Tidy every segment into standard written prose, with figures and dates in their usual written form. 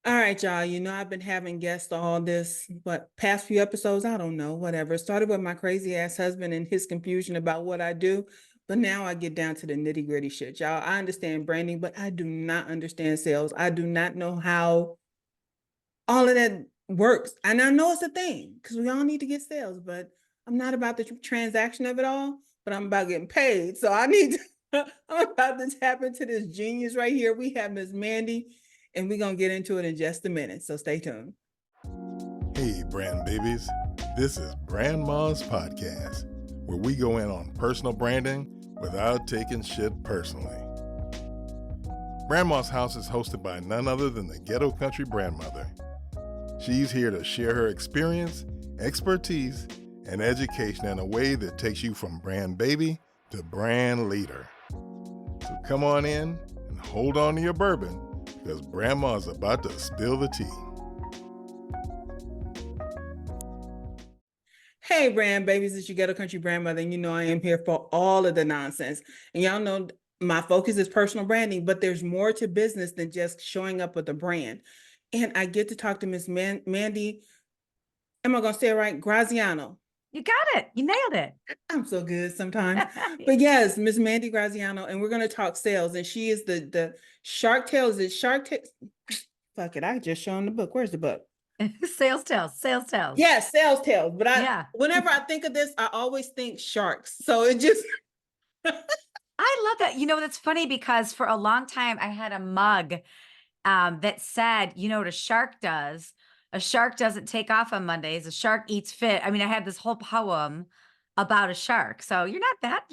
All right, y'all. I've been having guests all this, but past few episodes, I don't know, whatever. It started with my crazy ass husband and his confusion about what I do. But now I get down to the nitty gritty shit, y'all. I understand branding, but I do not understand sales. I do not know how all of that works. And I know it's a thing because we all need to get sales, but I'm not about the transaction of it all, but I'm about getting paid. So I need to, I'm about to tap into this genius right here. We have Miss Mandi, and we're going to get into it in just a minute. So stay tuned. Hey, brand babies. This is Brandma's podcast, where we go in on personal branding without taking shit personally. Brandma's house is hosted by none other than the ghetto country grandmother. She's here to share her experience, expertise, and education in a way that takes you from brand baby to brand leader. So come on in and hold on to your bourbon because Brandma's about to spill the tea. Hey, brand babies, it's your ghetto country grandmother, and I am here for all of the nonsense. And y'all know my focus is personal branding, but there's more to business than just showing up with a brand. And I get to talk to Miss Mandi, am I going to say it right? Graziano. You got it. You nailed it. I'm so good sometimes. But yes, Miss Mandi Graziano, and we're going to talk sales. And she is the Shark Tales. Is Shark Tales? Fuck it, I just shown the book. Where's the book? Sales tales. Yes, sales tales. But whenever I think of this, I always think sharks. So it just I love that. That's funny because for a long time I had a mug that said, what a shark does. A shark doesn't take off on Mondays. A shark eats fit. I mean, I had this whole poem about a shark. So you're not that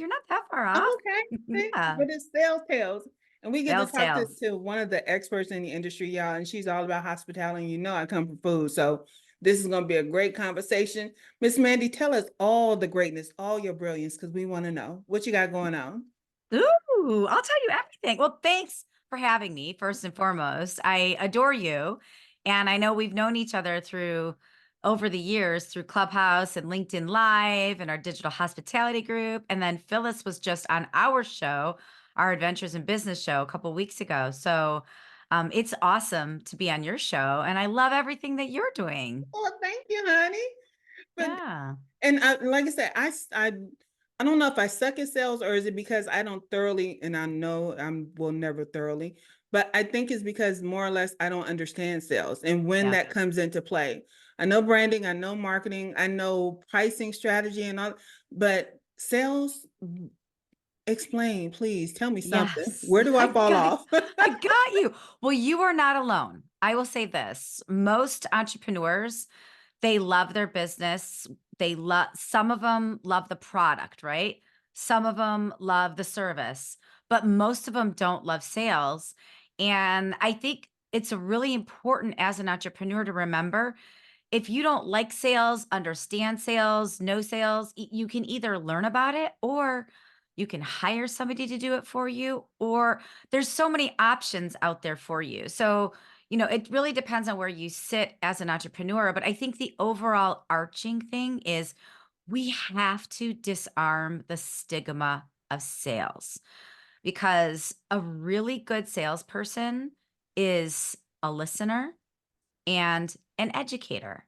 far off. okay. Yeah. But it's sales tales. And we get Sales to talk tales. to one of the experts in the industry, y'all, and she's all about hospitality. And I come from food. So this is going to be a great conversation. Miss Mandi, tell us all the greatness, all your brilliance, because we want to know what you got going on. Ooh, I'll tell you everything. Well, thanks for having me, first and foremost. I adore you. And I know we've known each other over the years through Clubhouse and LinkedIn Live and our digital hospitality group. And then Phyllis was just on our show, our Adventures in Business show a couple weeks ago. So it's awesome to be on your show. And I love everything that you're doing. Oh, thank you, honey. Yeah. And like I said, I don't know if I suck at sales or is it because I don't thoroughly, and I know I will never thoroughly, but I think it's because more or less I don't understand sales and when that comes into play. I know branding, I know marketing, I know pricing strategy and all, but sales, explain, please. Tell me something. Yes. Where do I fall off? I got you. Well, you are not alone. I will say this. Most entrepreneurs, they love their business. Some of them love the product, right? Some of them love the service, but most of them don't love sales. And I think it's really important as an entrepreneur to remember if you don't like sales, understand sales, know sales, you can either learn about it or you can hire somebody to do it for you, or there's so many options out there for you. So, it really depends on where you sit as an entrepreneur. But I think the overall arching thing is we have to disarm the stigma of sales because a really good salesperson is a listener and an educator.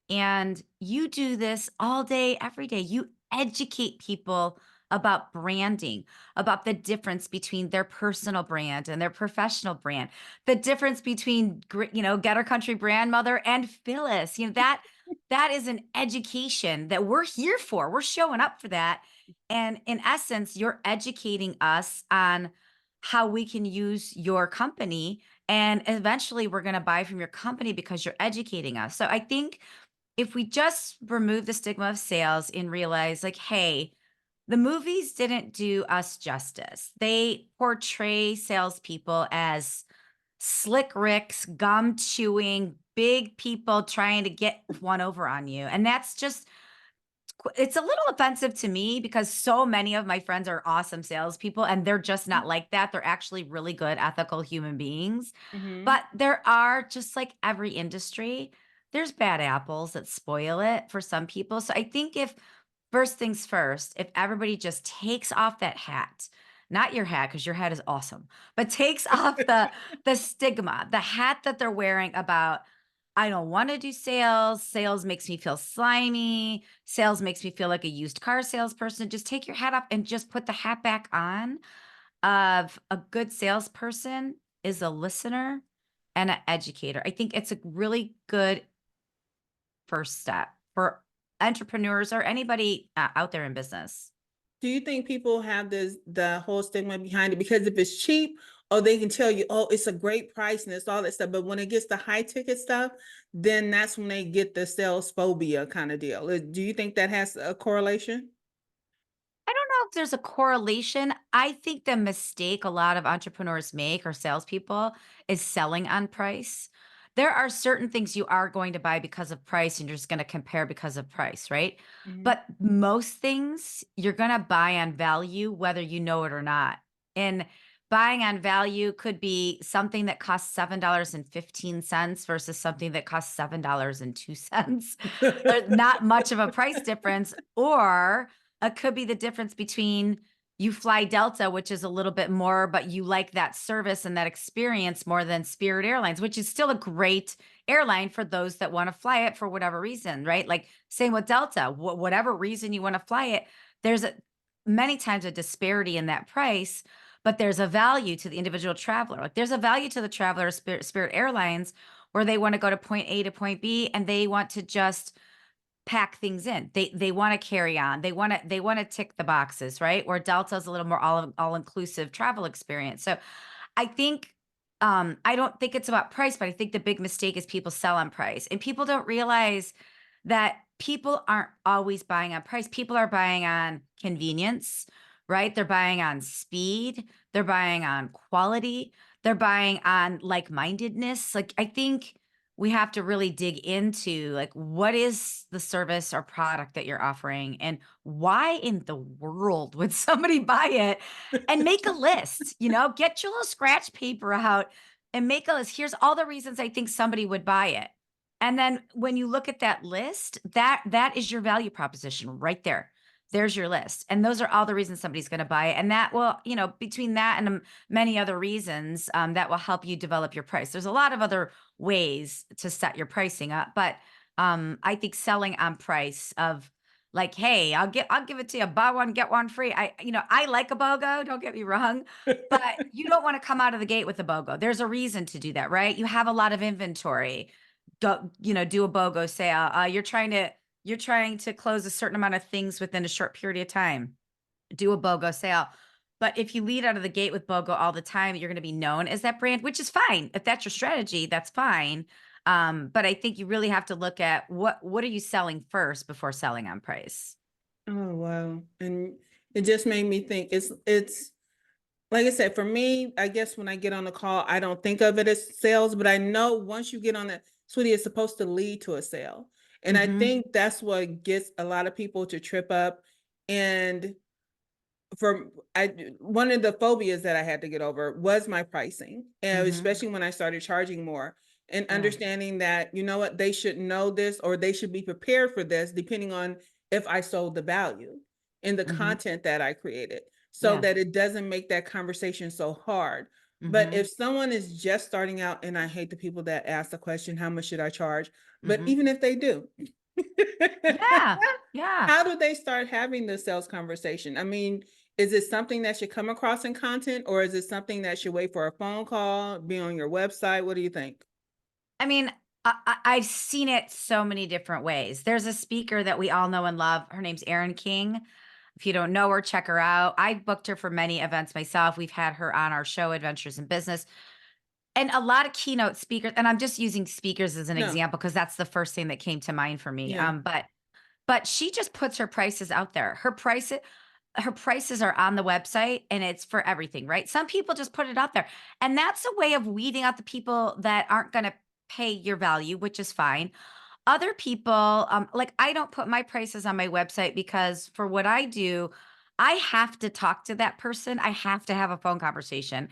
And you do this all day, every day. You educate people about branding, about the difference between their personal brand and their professional brand, the difference between, Getter Country Grandmother and Phyllis. That is an education that we're here for. We're showing up for that. And in essence, you're educating us on how we can use your company. And eventually we're going to buy from your company because you're educating us. So I think if we just remove the stigma of sales and realize like, hey, the movies didn't do us justice. They portray salespeople as slick ricks, gum chewing, big people trying to get one over on you. And it's a little offensive to me because so many of my friends are awesome salespeople and they're just not like that. They're actually really good, ethical human beings. But there are, just like every industry, there's bad apples that spoil it for some people. So I think if first things first, if everybody just takes off that hat, not your hat, because your hat is awesome, but takes off the stigma, the hat that they're wearing about, I don't want to do sales. Sales makes me feel slimy. Sales makes me feel like a used car salesperson. Just take your hat off and just put the hat back on of a good salesperson is a listener and an educator. I think it's a really good first step for entrepreneurs or anybody out there in business. Do you think people have the whole stigma behind it? Because if it's cheap, oh, they can tell you, oh, it's a great price and it's all that stuff. But when it gets to high ticket stuff, then that's when they get the sales phobia kind of deal. Do you think that has a correlation? I don't know if there's a correlation. I think the mistake a lot of entrepreneurs make or salespeople is selling on price. There are certain things you are going to buy because of price and you're just going to compare because of price, right? Mhm. But most things you're going to buy on value, whether you know it or not. And buying on value could be something that costs $7.15 versus something that costs $7.02. There's not much of a price difference. Or it could be the difference between you fly Delta, which is a little bit more, but you like that service and that experience more than Spirit Airlines, which is still a great airline for those that want to fly it for whatever reason, right? Like same with Delta, whatever reason you want to fly it, there's many times a disparity in that price, but there's a value to the individual traveler. Like there's a value to the traveler of Spirit Airlines where they want to go to point A to point B and they want to just pack things in. They want to carry on. They want to tick the boxes, right? Where Delta's a little more all inclusive travel experience. So I think I don't think it's about price, but I think the big mistake is people sell on price. And people don't realize that people aren't always buying on price. People are buying on convenience, right? They're buying on speed, they're buying on quality, they're buying on like-mindedness. Like I think we have to really dig into like what is the service or product that you're offering and why in the world would somebody buy it, and make a list, get your little scratch paper out and make a list. Here's all the reasons I think somebody would buy it. And then when you look at that list, that is your value proposition right there. There's your list. And those are all the reasons somebody's going to buy it. And that will, between that and many other reasons, that will help you develop your price. There's a lot of other ways to set your pricing up, but I think selling on price of like, hey, I'll give it to you, buy one get one free. I like a BOGO, don't get me wrong, but you don't want to come out of the gate with a BOGO. There's a reason to do that, right? You have a lot of inventory. Go, do a BOGO sale. You're trying to close a certain amount of things within a short period of time. Do a BOGO sale. But if you lead out of the gate with BOGO all the time, you're going to be known as that brand, which is fine. If that's your strategy, that's fine. But I think you really have to look at what are you selling first before selling on price. Oh, wow. And it just made me think it's like I said, for me, I guess when I get on the call, I don't think of it as sales, but I know once you get on it, sweetie, it's supposed to lead to a sale. And I Hmm. think that's what gets a lot of people to trip up. And for one of the phobias that I had to get over was my pricing, and Hmm. especially when I started charging more and Yeah. understanding that, you know what, they should know this or they should be prepared for this, depending on if I sold the value in the Hmm. content that I created, so Yeah. that it doesn't make that conversation so hard. But Hmm. if someone is just starting out, and I hate the people that ask the question, how much should I charge? But Hmm. even if they do, Yeah. Yeah. how do they start having the sales conversation? I mean, is it something that should come across in content, or is it something that should wait for a phone call, be on your website? What do you think? I mean, I've seen it so many different ways. There's a speaker that we all know and love. Her name's Erin King. If you don't know her, check her out. I've booked her for many events myself. We've had her on our show, Adventures in Business, and a lot of keynote speakers. And I'm just using speakers as an No. example because that's the first thing that came to mind for me. Yeah. But she just puts her prices out there. Her prices are on the website and it's for everything, right? Some people just put it out there. And that's a way of weeding out the people that aren't going to pay your value, which is fine. Other people, like I don't put my prices on my website because for what I do, I have to talk to that person. I have to have a phone conversation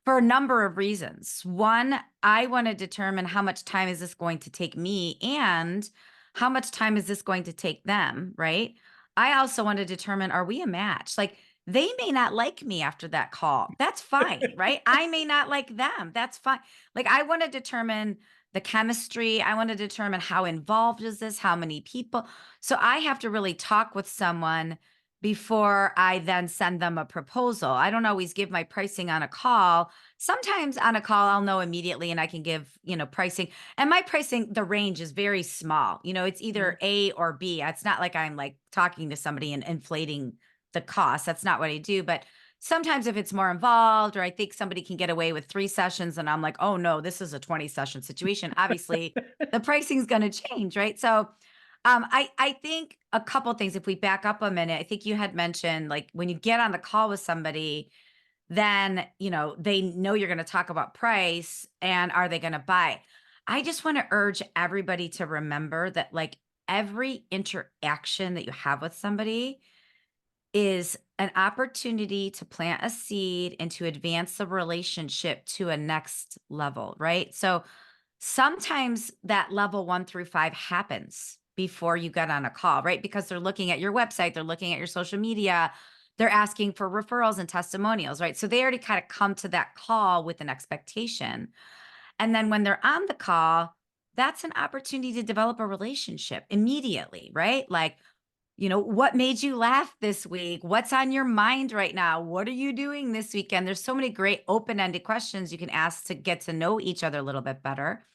for a number of reasons. One, I want to determine how much time is this going to take me and how much time is this going to take them, right? I also want to determine, are we a match? Like They may not like me after that call. That's fine, right? I may not like them. That's fine. Like, I want to determine the chemistry. I want to determine how involved is this, how many people. So I have to really talk with someone before I then send them a proposal. I don't always give my pricing on a call. Sometimes on a call, I'll know immediately and I can give, pricing. And my pricing, the range is very small. It's either A or B. It's not like I'm like talking to somebody and inflating the cost. That's not what I do. But sometimes if it's more involved or I think somebody can get away with 3 sessions and I'm like, oh no, this is a 20 session situation. Obviously, the pricing is going to change, right? So I think a couple things, if we back up a minute, I think you had mentioned like when you get on the call with somebody, then, they know you're going to talk about price and are they going to buy? I just want to urge everybody to remember that like every interaction that you have with somebody is an opportunity to plant a seed and to advance the relationship to a next level, right? So sometimes that level 1 through 5 happens before you get on a call, right? Because they're looking at your website, they're looking at your social media, they're asking for referrals and testimonials, right? So they already kind of come to that call with an expectation. And then when they're on the call, that's an opportunity to develop a relationship immediately, right? Like, what made you laugh this week? What's on your mind right now? What are you doing this weekend? There's so many great open-ended questions you can ask to get to know each other a little bit better.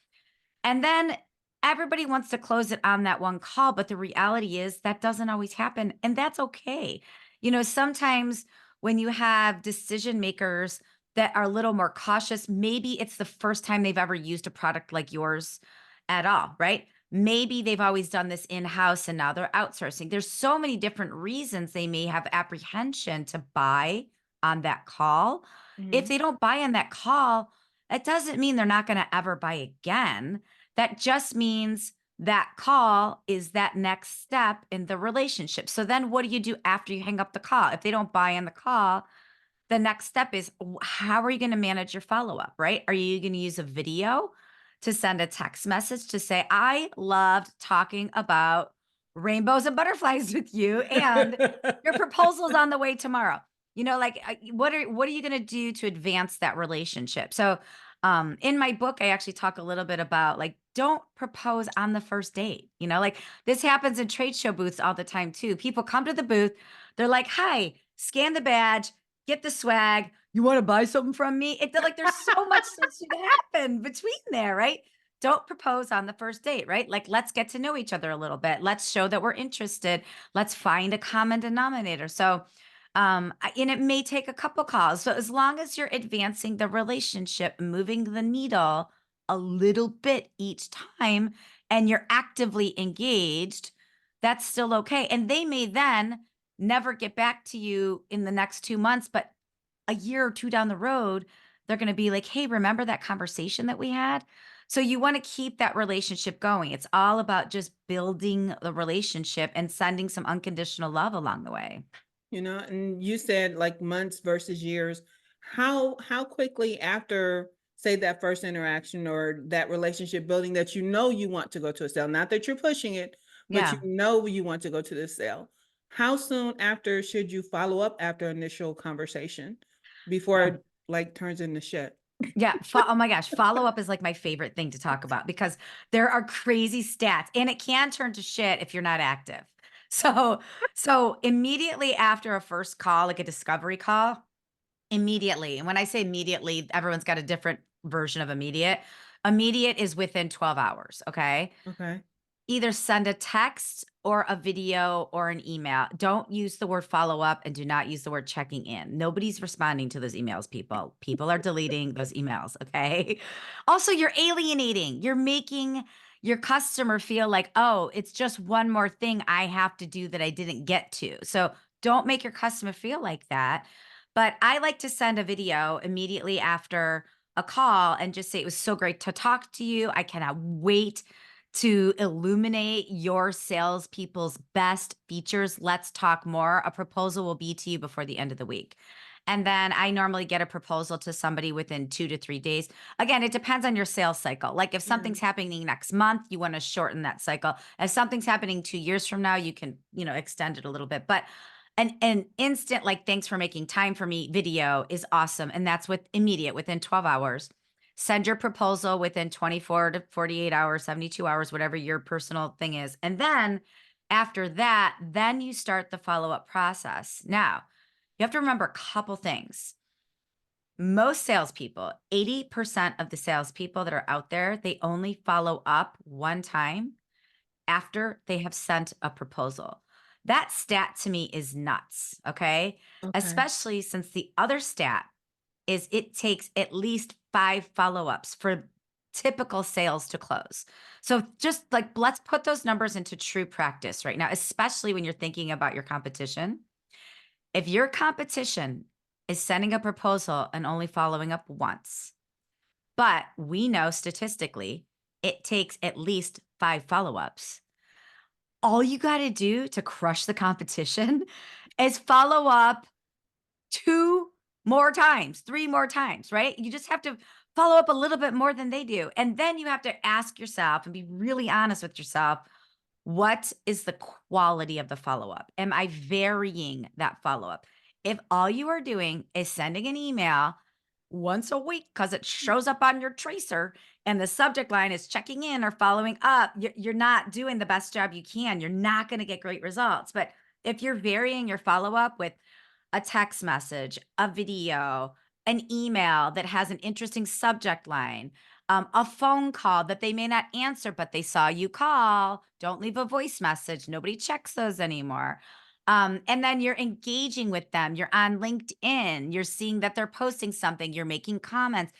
And then everybody wants to close it on that one call, but the reality is that doesn't always happen, and that's okay. Sometimes when you have decision makers that are a little more cautious, maybe it's the first time they've ever used a product like yours at all, right? Maybe they've always done this in-house and now they're outsourcing. There's so many different reasons they may have apprehension to buy on that call. If Mhm. they don't buy on that call, it doesn't mean they're not going to ever buy again. That just means that call is that next step in the relationship. So then what do you do after you hang up the call? If they don't buy on the call, the next step is how are you going to manage your follow-up, right? Are you going to use a video to send a text message to say, I loved talking about rainbows and butterflies with you and your proposal's on the way tomorrow. Like what are you going to do to advance that relationship? So in my book, I actually talk a little bit about like, don't propose on the first date. Like this happens in trade show booths all the time too. People come to the booth, they're like, hi, scan the badge, get the swag. You want to buy something from me? Like there's so much that should happen between there, right? Don't propose on the first date, right? Like let's get to know each other a little bit. Let's show that we're interested. Let's find a common denominator. So and it may take a couple calls. So as long as you're advancing the relationship, moving the needle a little bit each time, and you're actively engaged, that's still okay. And they may then never get back to you in the next 2 months, but a year or two down the road, they're going to be like, hey, remember that conversation that we had? So you want to keep that relationship going. It's all about just building the relationship and sending some unconditional love along the way. And you said like months versus years. How quickly after, say, that first interaction or that relationship building that you want to go to a sale, not that you're pushing it, but Yeah. you want to go to the sale. How soon after should you follow up after initial conversation before it like turns into shit? Yeah. Oh my gosh. Follow up is like my favorite thing to talk about because there are crazy stats and it can turn to shit if you're not active. So immediately after a first call, like a discovery call, immediately. And when I say immediately, everyone's got a different version of immediate. Immediate is within 12 hours. Okay. Okay. Either send a text or a video or an email. Don't use the word follow up and do not use the word checking in. Nobody's responding to those emails, people. People are deleting those emails. Okay. Also, you're alienating. You're making your customer feel like, oh, it's just one more thing I have to do that I didn't get to. So don't make your customer feel like that. But I like to send a video immediately after a call and just say, it was so great to talk to you. I cannot wait to illuminate your salespeople's best features. Let's talk more. A proposal will be to you before the end of the week. And then I normally get a proposal to somebody within 2 to 3 days. Again, it depends on your sales cycle. Like if Yeah. something's happening next month, you want to shorten that cycle. If something's happening 2 years from now, you can, extend it a little bit. But An instant, like, "Thanks for making time for me" video is awesome, and that's with immediate, within 12 hours. Send your proposal within 24 to 48 hours, 72 hours, whatever your personal thing is, and then after that, then you start the follow-up process. Now, you have to remember a couple things. Most salespeople, 80% of the salespeople that are out there, they only follow up one time after they have sent a proposal. That stat to me is nuts, okay? Okay. Especially since the other stat is it takes at least 5 follow-ups for typical sales to close. So just like let's put those numbers into true practice right now, especially when you're thinking about your competition. If your competition is sending a proposal and only following up once, but we know statistically it takes at least 5 follow-ups. All you got to do to crush the competition is follow up 2 more times, 3 more times, right? You just have to follow up a little bit more than they do. And then you have to ask yourself and be really honest with yourself, what is the quality of the follow-up? Am I varying that follow-up? If all you are doing is sending an email once a week because it shows up on your tracer and the subject line is checking in or following up, you're not doing the best job you can. You're not going to get great results. But if you're varying your follow-up with a text message, a video, an email that has an interesting subject line, a phone call that they may not answer, but they saw you call. Don't leave a voice message. Nobody checks those anymore. And then you're engaging with them. You're on LinkedIn. You're seeing that they're posting something. You're making comments.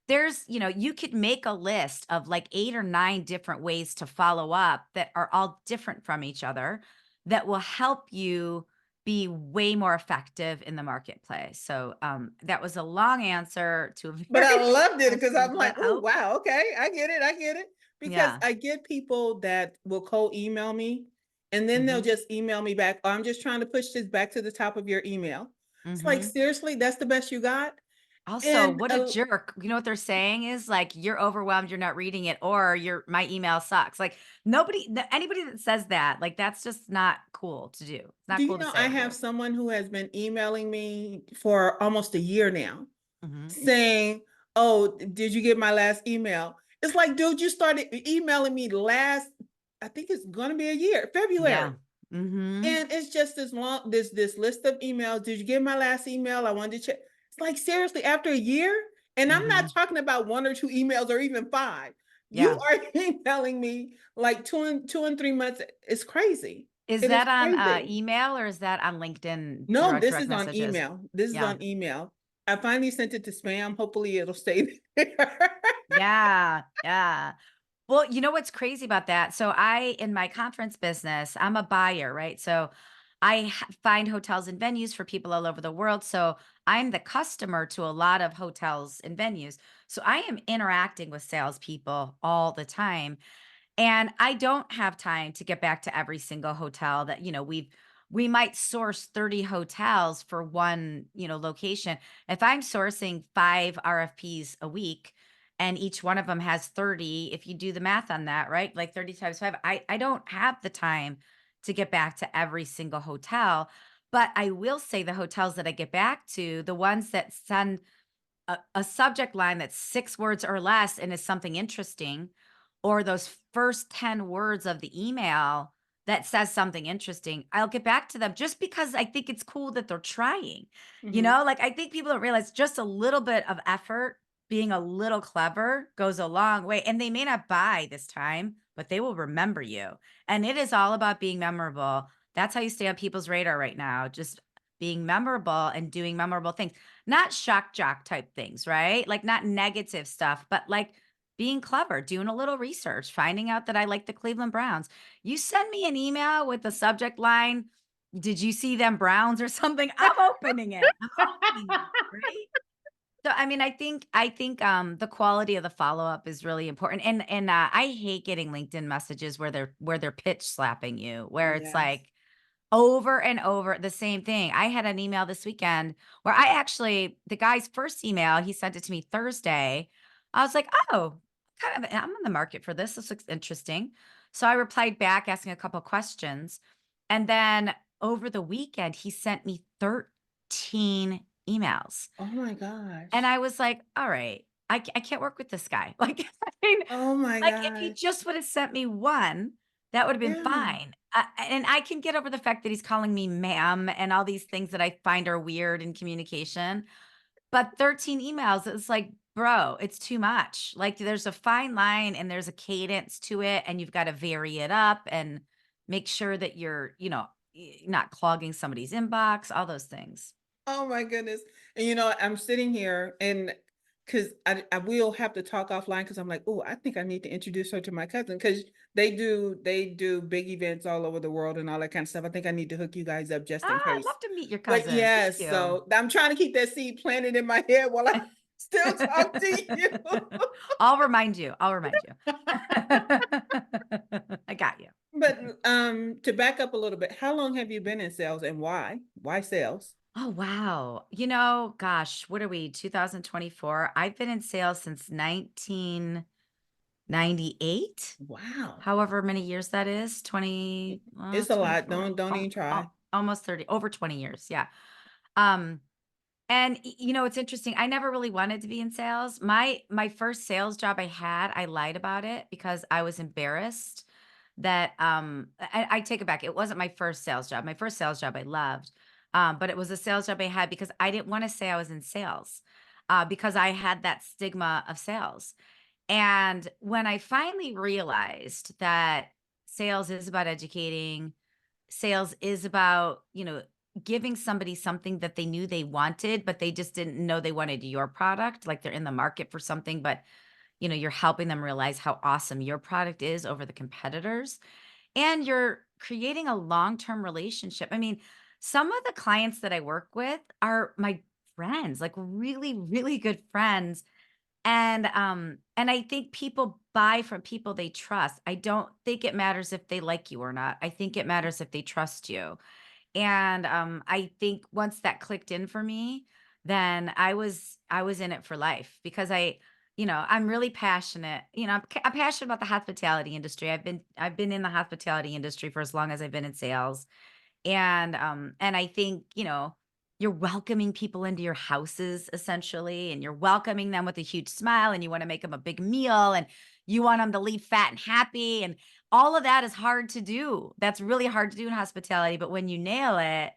You could make a list of like 8 or 9 different ways to follow up that are all different from each other that will help you be way more effective in the marketplace. So that was a long answer to a But very I short loved it because question. I'm Did like, that oh, help? wow. Okay. I get it. I get it. Because Yeah. I get people that will cold email me and then they'll Mhm. just email me back. "Oh, I'm just trying to push this back to the top of your email." It's like, Mhm. seriously, that's the best you got? Also, And what a jerk. You know what they're saying is like, "You're overwhelmed, you're not reading it," or "My email sucks." Like, anybody that says that, like, that's just not cool to do. It's do not you cool to know, say I or have do. someone who has been emailing me for almost a year now Mhm. saying, "Oh, did you get my last email?" It's like, dude, you started emailing me last, I think it's going to be a year, February. Yeah. Mhm. And it's just this long, this list of emails. "Did you get my last email? I wanted to check." It's like, seriously, after a year? And I'm not Mhm. talking about 1 or 2 emails or even 5. You Yeah. are emailing me like 2 and 3 months. It's crazy. Is It is that on, crazy. email or is that on LinkedIn No, this direct is on messages? email. This is Yeah. on email. I finally sent it to spam. Hopefully it'll stay there. Yeah. Yeah. Well, you know what's crazy about that? So in my conference business, I'm a buyer, right? So find hotels and venues for people all over the world. So I'm the customer to a lot of hotels and venues. So I am interacting with salespeople all the time. And I don't have time to get back to every single hotel that, we might source 30 hotels for one, location. If I'm sourcing 5 RFPs a week and each one of them has 30, if you do the math on that, right? Like 30 times 5, I don't have the time to get back to every single hotel. But I will say the hotels that I get back to, the ones that send a subject line that's 6 words or less and is something interesting, or those first 10 words of the email that says something interesting, I'll get back to them just because I think it's cool that they're trying. Mhm. Like I think people don't realize just a little bit of effort, being a little clever goes a long way. And they may not buy this time, but they will remember you. And it is all about being memorable. That's how you stay on people's radar right now. Just being memorable and doing memorable things, not shock jock type things, right? Like not negative stuff, but like being clever, doing a little research, finding out that I like the Cleveland Browns. You send me an email with the subject line, "Did you see them Browns?" or something, I'm opening it. I'm opening it, right? So I mean, I think the quality of the follow-up is really important. And I hate getting LinkedIn messages where they're pitch slapping you, where it's Yes. like over and over the same thing. I had an email this weekend where the guy's first email, he sent it to me Thursday. I was like, "Oh, I'm in the market for this. This looks interesting." So I replied back asking a couple questions. And then over the weekend, he sent me 13 emails. Oh my And gosh. I was like, all right, I can't work with this guy. Like, I mean, Oh my like if he gosh. just would have sent me one, that would have been Yeah. fine. And I can get over the fact that he's calling me ma'am and all these things that I find are weird in communication. But 13 emails, it's like, bro, it's too much. Like there's a fine line and there's a cadence to it, and you've got to vary it up and make sure that you're, not clogging somebody's inbox, all those things. Oh my goodness. And I'm sitting here and because I will have to talk offline because I'm like, oh, I think I need to introduce her to my cousin because they do big events all over the world and all that kind of stuff. I think I need to hook you guys up just in Ah, I'd case. love to meet your But cousin. Thank yes, you. so I'm trying to keep that seed planted in my head while I still talk to you. I'll remind you. I'll remind you. I got you. But to back up a little bit, how long have you been in sales and why? Why sales? Oh, wow. Gosh, what are we, 2024? I've been in sales since 1998, Wow. however many years that is, 20, It's a lot. 24, Don't even try. almost 30, over 20 years. Yeah. Um, and it's interesting. I never really wanted to be in sales. My first sales job I had, I lied about it because I was embarrassed that I take it back. It wasn't my first sales job. My first sales job I loved. But it was a sales job I had because I didn't want to say I was in sales. Because I had that stigma of sales. And when I finally realized that sales is about educating, sales is about, giving somebody something that they knew they wanted, but they just didn't know they wanted your product. Like they're in the market for something, but you're helping them realize how awesome your product is over the competitors. And you're creating a long-term relationship. I mean, some of the clients that I work with are my friends, like really, really good friends. And I think people buy from people they trust. I don't think it matters if they like you or not. I think it matters if they trust you. And I think once that clicked in for me, then I was in it for life because I'm really passionate. I'm passionate about the hospitality industry. I've been in the hospitality industry for as long as I've been in sales. And I think, you're welcoming people into your houses essentially, and you're welcoming them with a huge smile, and you want to make them a big meal, and you want them to leave fat and happy. And all of that is hard to do. That's really hard to do in hospitality. But when you nail it,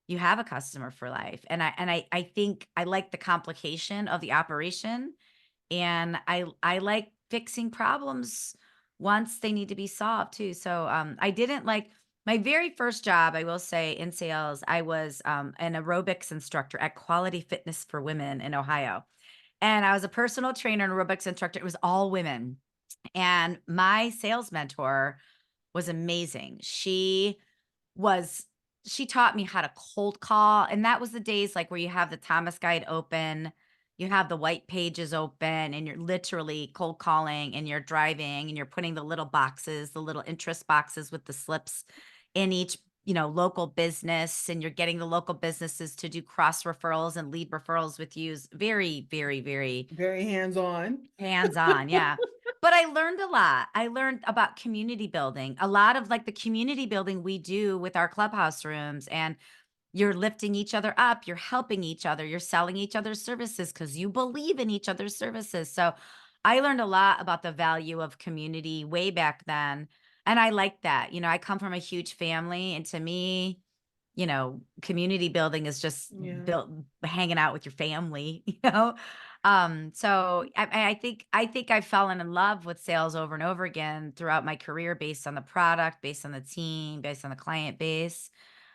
you have a customer for life. And I think I like the complication of the operation, and I like fixing problems once they need to be solved too. So I didn't like my very first job, I will say, in sales. I was an aerobics instructor at Quality Fitness for Women in Ohio. And I was a personal trainer and aerobics instructor. It was all women. And my sales mentor was amazing. Was she taught me how to cold call, and that was the days, like, where you have the Thomas Guide open, you have the white pages open, and you're literally cold calling, and you're driving, and you're putting the little boxes, the little interest boxes with the slips in each, local business, and you're getting the local businesses to do cross referrals and lead referrals with you. Is very, very, very Very hands-on. hands-on, yeah. But I learned a lot. I learned about community building. A lot of, like, the community building we do with our clubhouse rooms, and you're lifting each other up, you're helping each other, you're selling each other's services because you believe in each other's services. So, I learned a lot about the value of community way back then, and I like that. I come from a huge family, and to me, community building is just Yeah. built hanging out with your family, So I think I've fallen in love with sales over and over again throughout my career based on the product, based on the team, based on the client base.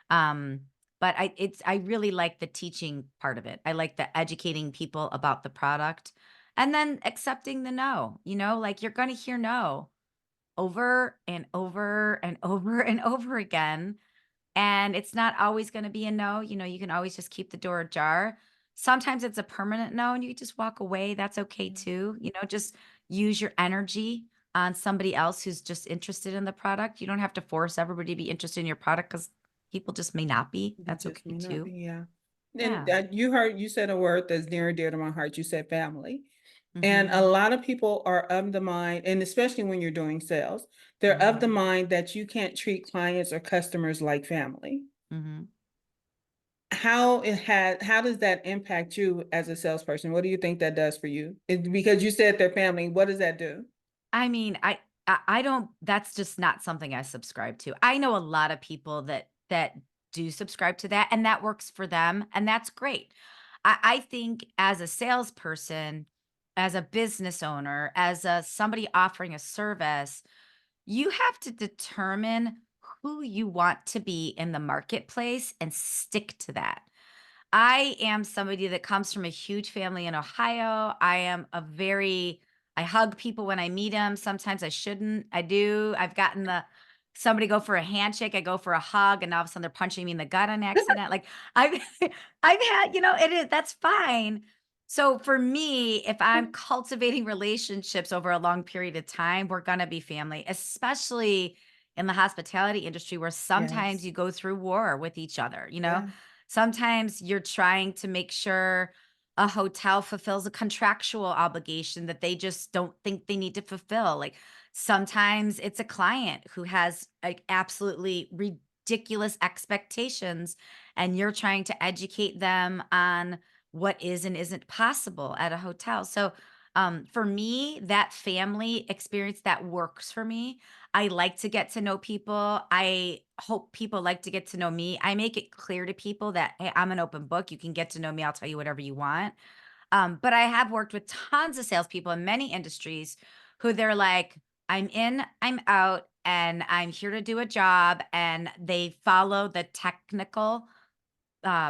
Um, but I really like the teaching part of it. I like the educating people about the product and then accepting the no, like you're going to hear no over and over and over and over again, and it's not always gonna be a no. You can always just keep the door ajar. Sometimes it's a permanent no, and you just walk away. That's okay too. Just use your energy on somebody else who's just interested in the product. You don't have to force everybody to be interested in your product because people just may not be. You That's just okay may not be, too. yeah. And Yeah. you said a word that's near and dear to my heart. You said family. And a Mhm. lot of people are of the mind, and especially when you're doing sales, they're of the Mhm. mind that you can't treat clients or customers like family. Mhm. How does that impact you as a salesperson? What do you think that does for you? Because you said their family, what does that do? I mean, I don't that's just not something I subscribe to. I know a lot of people that do subscribe to that, and that works for them, and that's great. I think as a salesperson, as a business owner, as a somebody offering a service, you have to determine who you want to be in the marketplace and stick to that. I am somebody that comes from a huge family in Ohio. I hug people when I meet them. Sometimes I shouldn't. I do. I've gotten the somebody go for a handshake, I go for a hug, and all of a sudden they're punching me in the gut on accident. Like I've I've had, it is that's fine. So for me, if I'm cultivating relationships over a long period of time, we're gonna be family, especially in the hospitality industry where sometimes Yes. you go through war with each other. Yeah. Sometimes you're trying to make sure a hotel fulfills a contractual obligation that they just don't think they need to fulfill. Like sometimes it's a client who has like absolutely ridiculous expectations, and you're trying to educate them on what is and isn't possible at a hotel. So, for me, that family experience that works for me. I like to get to know people. I hope people like to get to know me. I make it clear to people that, hey, I'm an open book. You can get to know me. I'll tell you whatever you want. But I have worked with tons of salespeople in many industries who they're like, I'm in, I'm out, and I'm here to do a job. And they follow the technical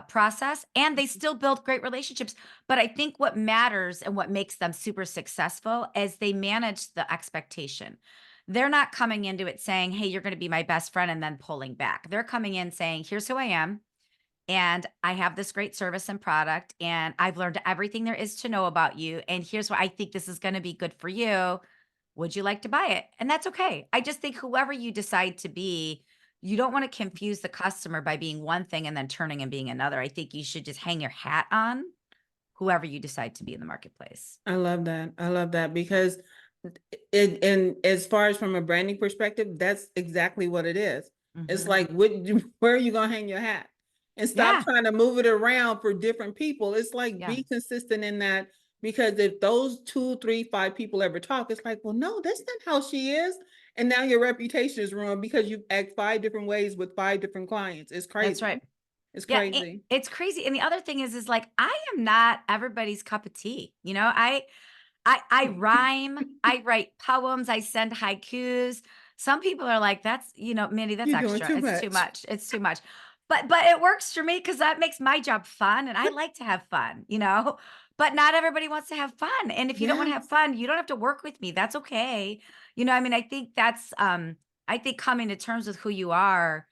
process and they still build great relationships. But I think what matters and what makes them super successful is they manage the expectation. They're not coming into it saying, hey, you're going to be my best friend and then pulling back. They're coming in saying, here's who I am. And I have this great service and product. And I've learned everything there is to know about you. And here's why I think this is going to be good for you. Would you like to buy it? And that's okay. I just think whoever you decide to be, you don't want to confuse the customer by being one thing and then turning and being another. I think you should just hang your hat on whoever you decide to be in the marketplace. I love that. I love that because and as far as from a branding perspective, that's exactly what it is. It's Mhm. like, where are you gonna hang your hat? And stop Yeah. trying to move it around for different people. It's like Yeah. be consistent in that because if those two, three, five people ever talk, it's like, well, no, that's not how she is. And now your reputation is ruined because you act five different ways with five different clients. It's That's right. crazy. It's Yeah, crazy. it's crazy. And the other thing is like I am not everybody's cup of tea. I rhyme, I write poems, I send haikus. Some people are like, "That's, Mindy, that's You're doing extra. too It's too much. much. It's too much." But it works for me because that makes my job fun, and I like to have fun. But not everybody wants to have fun, and if you don't wanna have Yes. fun, you don't have to work with me. That's okay. I mean, I think I think coming to terms with who you are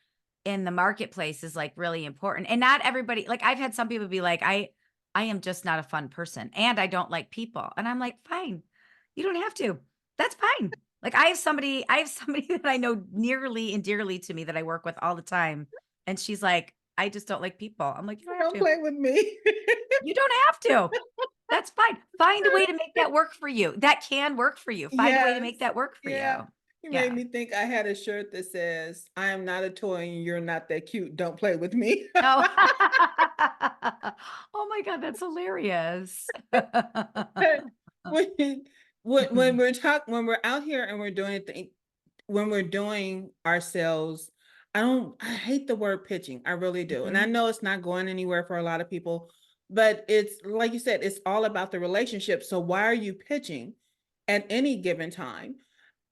in the marketplace is, like, really important, and not everybody like, I've had some people be like, I am just not a fun person and I don't like people. And I'm like, fine. You don't have to. That's fine. Like I have somebody that I know nearly and dearly to me that I work with all the time. And she's like, I just don't like people. I'm like, you don't have Don't to. play with me. You don't have to. That's fine. Find a way to make that work for you. That can work for you. Find a way to Yes. make that work for Yeah. you. You made Yeah. me think I had a shirt that says, I am not a toy and you're not that cute. Don't play with me. No. Oh my God, that's hilarious. when, when we're out here and we're doing when we're doing ourselves, I hate the word pitching. I really do. And I Mhm. know it's not going anywhere for a lot of people, but it's like you said, it's all about the relationship. So why are you pitching at any given time?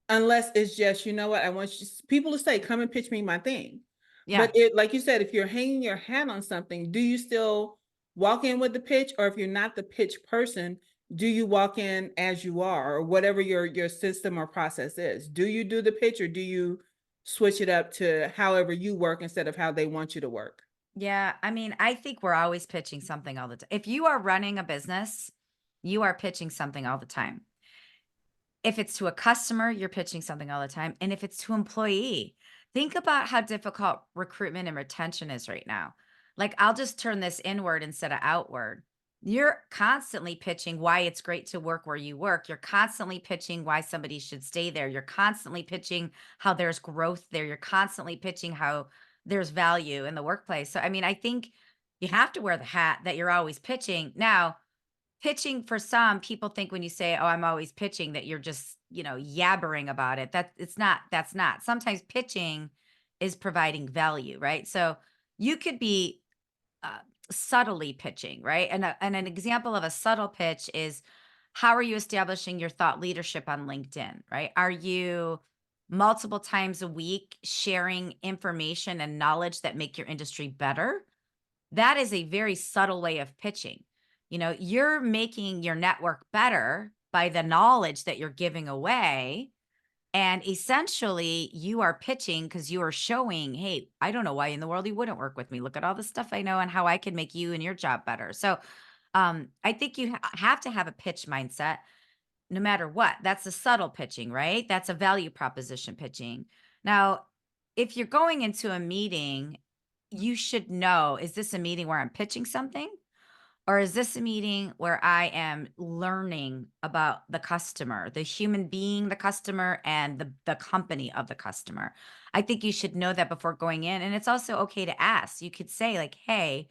Unless it's just, you know what, I want people to say, come and pitch me my thing. Yeah. But it, like you said, if you're hanging your hat on something, do you still walk in with the pitch? Or if you're not the pitch person, do you walk in as you are, or whatever your system or process is? Do you do the pitch or do you switch it up to however you work instead of how they want you to work? Yeah, I mean, I think we're always pitching something all the time. If you are running a business, you are pitching something all the time. If it's to a customer, you're pitching something all the time. And if it's to employee, think about how difficult recruitment and retention is right now. Like, I'll just turn this inward instead of outward. You're constantly pitching why it's great to work where you work. You're constantly pitching why somebody should stay there. You're constantly pitching how there's growth there. You're constantly pitching how there's value in the workplace. So, I mean, I think you have to wear the hat that you're always pitching. Now, pitching for some people think when you say, "Oh, I'm always pitching," that you're just, yabbering about it. That's not. Sometimes pitching is providing value, right? So, you could be uh, subtly pitching, right? And an example of a subtle pitch is, how are you establishing your thought leadership on LinkedIn, right? Are you multiple times a week sharing information and knowledge that make your industry better? That is a very subtle way of pitching. You're making your network better by the knowledge that you're giving away. And essentially, you are pitching because you are showing, hey, I don't know why in the world you wouldn't work with me. Look at all the stuff I know and how I can make you and your job better. So I think you have to have a pitch mindset no matter what. That's a subtle pitching, right? That's a value proposition pitching. Now, if you're going into a meeting, you should know, is this a meeting where I'm pitching something? Or is this a meeting where I am learning about the customer, the human being, the customer, and the company of the customer? I think you should know that before going in. And it's also okay to ask. You could say, like, hey,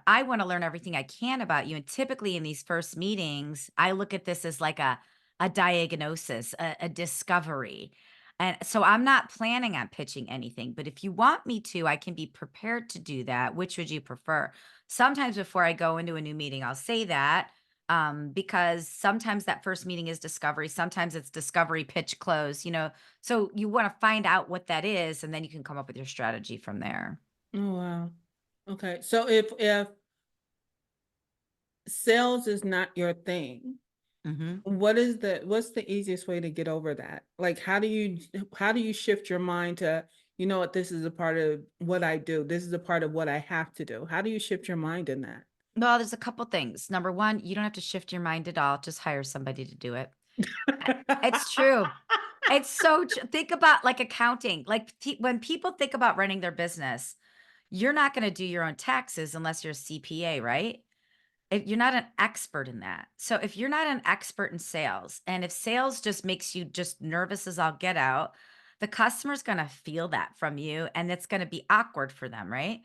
I want to learn everything I can about you. And typically in these first meetings, I look at this as like a diagnosis, a discovery. And so I'm not planning on pitching anything, but if you want me to, I can be prepared to do that. Which would you prefer? Sometimes before I go into a new meeting, I'll say that because sometimes that first meeting is discovery. Sometimes it's discovery, pitch, close. So you want to find out what that is, and then you can come up with your strategy from there. Oh, wow. Okay. So if sales is not your thing, Mhm. what's the easiest way to get over that? Like, how do you shift your mind to, you know what, this is a part of what I do. This is a part of what I have to do. How do you shift your mind in that? Well, there's a couple things. Number one, you don't have to shift your mind at all. Just hire somebody to do it. It's true. It's so tr Think about, like, accounting. Like, when people think about running their business, you're not gonna do your own taxes unless you're a CPA, right? If you're not an expert in that. So if you're not an expert in sales, and if sales just makes you just nervous as all get out, the customer's going to feel that from you and it's going to be awkward for them, right?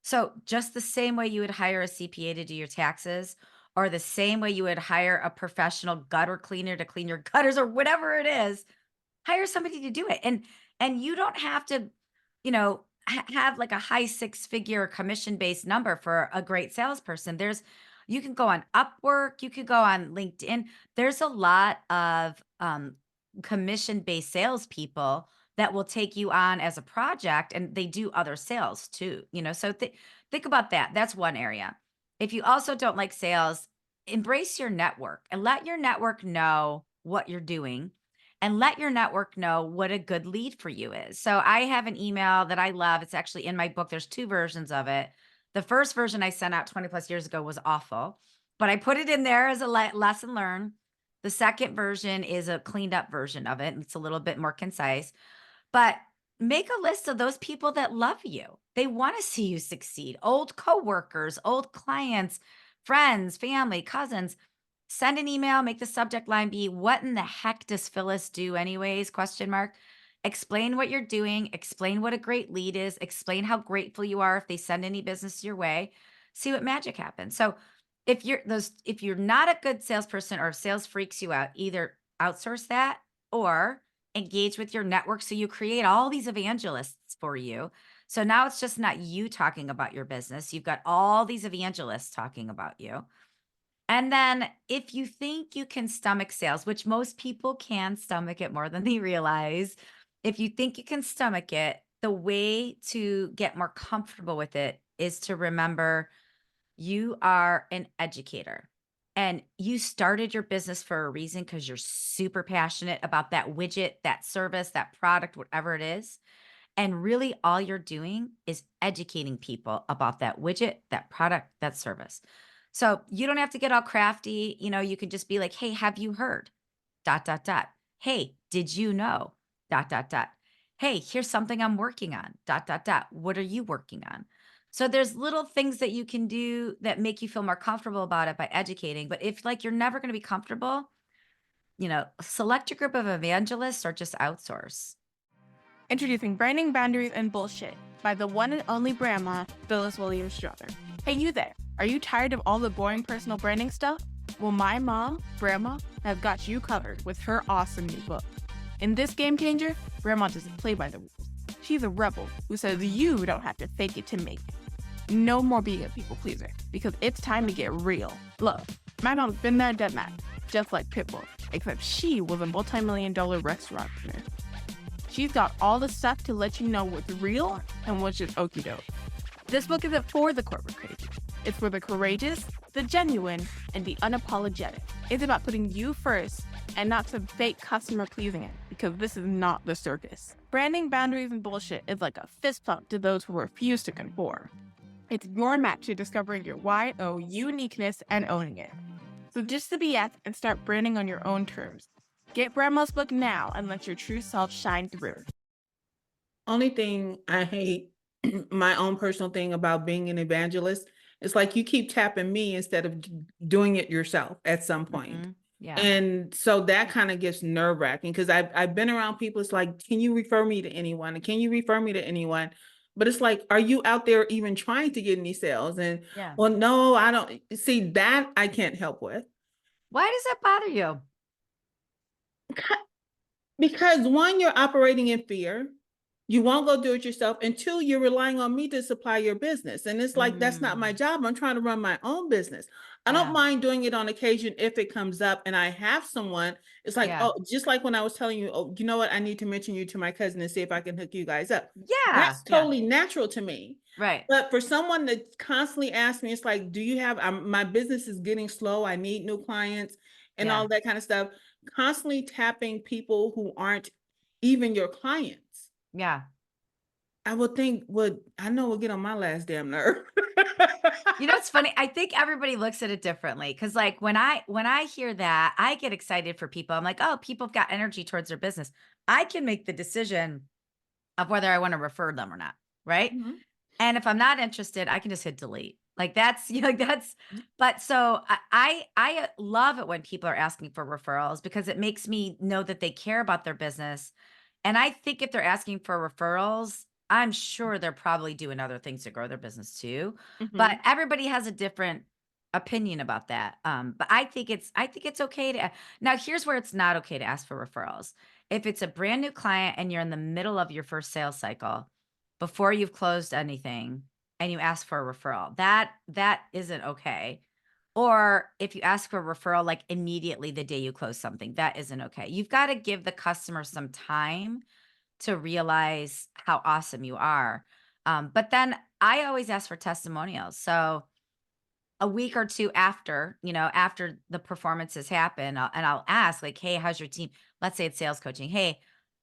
So just the same way you would hire a CPA to do your taxes, or the same way you would hire a professional gutter cleaner to clean your gutters or whatever it is, hire somebody to do it. And you don't have to, have like a high six-figure commission-based number for a great salesperson. You can go on Upwork, you could go on LinkedIn. There's a lot of commission-based salespeople that will take you on as a project, and they do other sales too. So think about that. That's one area. If you also don't like sales, embrace your network and let your network know what you're doing, and let your network know what a good lead for you is. So I have an email that I love. It's actually in my book. There's two versions of it. The first version I sent out 20 plus years ago was awful, but I put it in there as a lesson learned. The second version is a cleaned up version of it. It's a little bit more concise, but make a list of those people that love you. They want to see you succeed. Old coworkers, old clients, friends, family, cousins. Send an email, make the subject line be, what in the heck does Phyllis do anyways? Question mark. Explain what you're doing, explain what a great lead is, explain how grateful you are if they send any business your way. See what magic happens. So if you're not a good salesperson, or if sales freaks you out, either outsource that or engage with your network so you create all these evangelists for you. So now it's just not you talking about your business. You've got all these evangelists talking about you. And then if you think you can stomach sales, which most people can stomach it more than they realize, if you think you can stomach it, the way to get more comfortable with it is to remember you are an educator and you started your business for a reason because you're super passionate about that widget, that service, that product, whatever it is. And really, all you're doing is educating people about that widget, that product, that service. So you don't have to get all crafty. You can just be like, hey, have you heard? Dot, dot, dot. Hey, did you know? Dot, dot, dot. Hey, here's something I'm working on. Dot, dot, dot. What are you working on? So there's little things that you can do that make you feel more comfortable about it by educating. But if like you're never going to be comfortable, select your group of evangelists or just outsource. Introducing Branding Boundaries and Bullshit by the one and only Brandma, Phyllis Williams-Strother. Hey, you there. Are you tired of all the boring personal branding stuff? Well, my mom, Brandma, has got you covered with her awesome new book. In this game changer, Brandma doesn't play by the rules. She's a rebel who says you don't have to fake it to make it. No more being a people pleaser, because it's time to get real. Look, my mom's been there, done that, just like Pitbull, except she was a multi-million-dollar restaurant owner. She's got all the stuff to let you know what's real and what's just okie doke. This book isn't for the corporate crazy. It's for the courageous, the genuine, and the unapologetic. It's about putting you first and not some fake customer pleasing it, because this is not the circus. Branding Boundaries and Bullshit is like a fist bump to those who refuse to conform. It's your map to discovering your YO uniqueness and owning it. So just the BS and start branding on your own terms. Get Brandma's book now and let your true self shine through. Only thing I hate, my own personal thing about being an evangelist, is like you keep tapping me instead of doing it yourself at some point. Mhm. Yeah. And so that kind of gets nerve wracking, because I've been around people. It's like, can you refer me to anyone? Can you refer me to anyone? But it's like, are you out there even trying to get any sales? And Yeah. well, no, I don't see that. I can't help with, Why does that bother you? because one, you're operating in fear. You won't go do it yourself. And two, you're relying on me to supply your business. And it's like, that's not my job. I'm trying to run my own business. I Yeah. don't mind doing it on occasion if it comes up and I have someone. It's like, Yeah. oh, just like when I was telling you, oh, you know what? I need to mention you to my cousin and see if I can hook you guys up. Yeah. That's Yeah. totally natural to me. Right. But for someone to constantly ask me, it's like, do you have, my business is getting slow. I need new clients and Yeah. all that kind of stuff. Constantly tapping people who aren't even your clients. Yeah. I would think I know would get on my last damn nerve. You know, it's funny. I think everybody looks at it differently. Cause like when I hear that, I get excited for people. I'm like, oh, people have got energy towards their business. I can make the decision of whether I want to refer them or not. Right. Mhm. And if I'm not interested, I can just hit delete. Like that's, you know, like that's, but so I love it when people are asking for referrals, because it makes me know that they care about their business. And I think if they're asking for referrals, I'm sure they're probably doing other things to grow their business too. But Mhm. everybody has a different opinion about that. But I think it's okay to now here's where it's not okay to ask for referrals. If it's a brand new client and you're in the middle of your first sales cycle, before you've closed anything and you ask for a referral, that isn't okay. Or if you ask for a referral like immediately the day you close something, that isn't okay. You've got to give the customer some time to realize how awesome you are. But then I always ask for testimonials. So a week or two after, after the performances happen, and I'll ask like, "Hey, how's your team?" Let's say it's sales coaching. "Hey,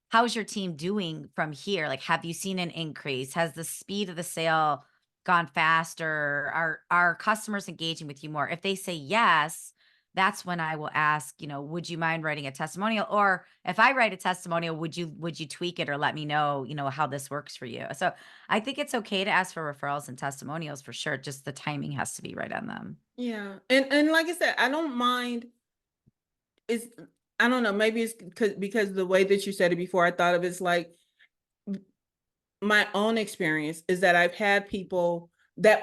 how's your team doing from here? Like, have you seen an increase? Has the speed of the sale gone faster? Are customers engaging with you more?" If they say yes, that's when I will ask, "Would you mind writing a testimonial?" Or if I write a testimonial, would you tweak it or let me know, how this works for you? So I think it's okay to ask for referrals and testimonials for sure. Just the timing has to be right on them. Yeah. And like I said, I don't mind. It's I don't know, maybe it's because the way that you said it before, I thought of it's like my own experience is that I've had people that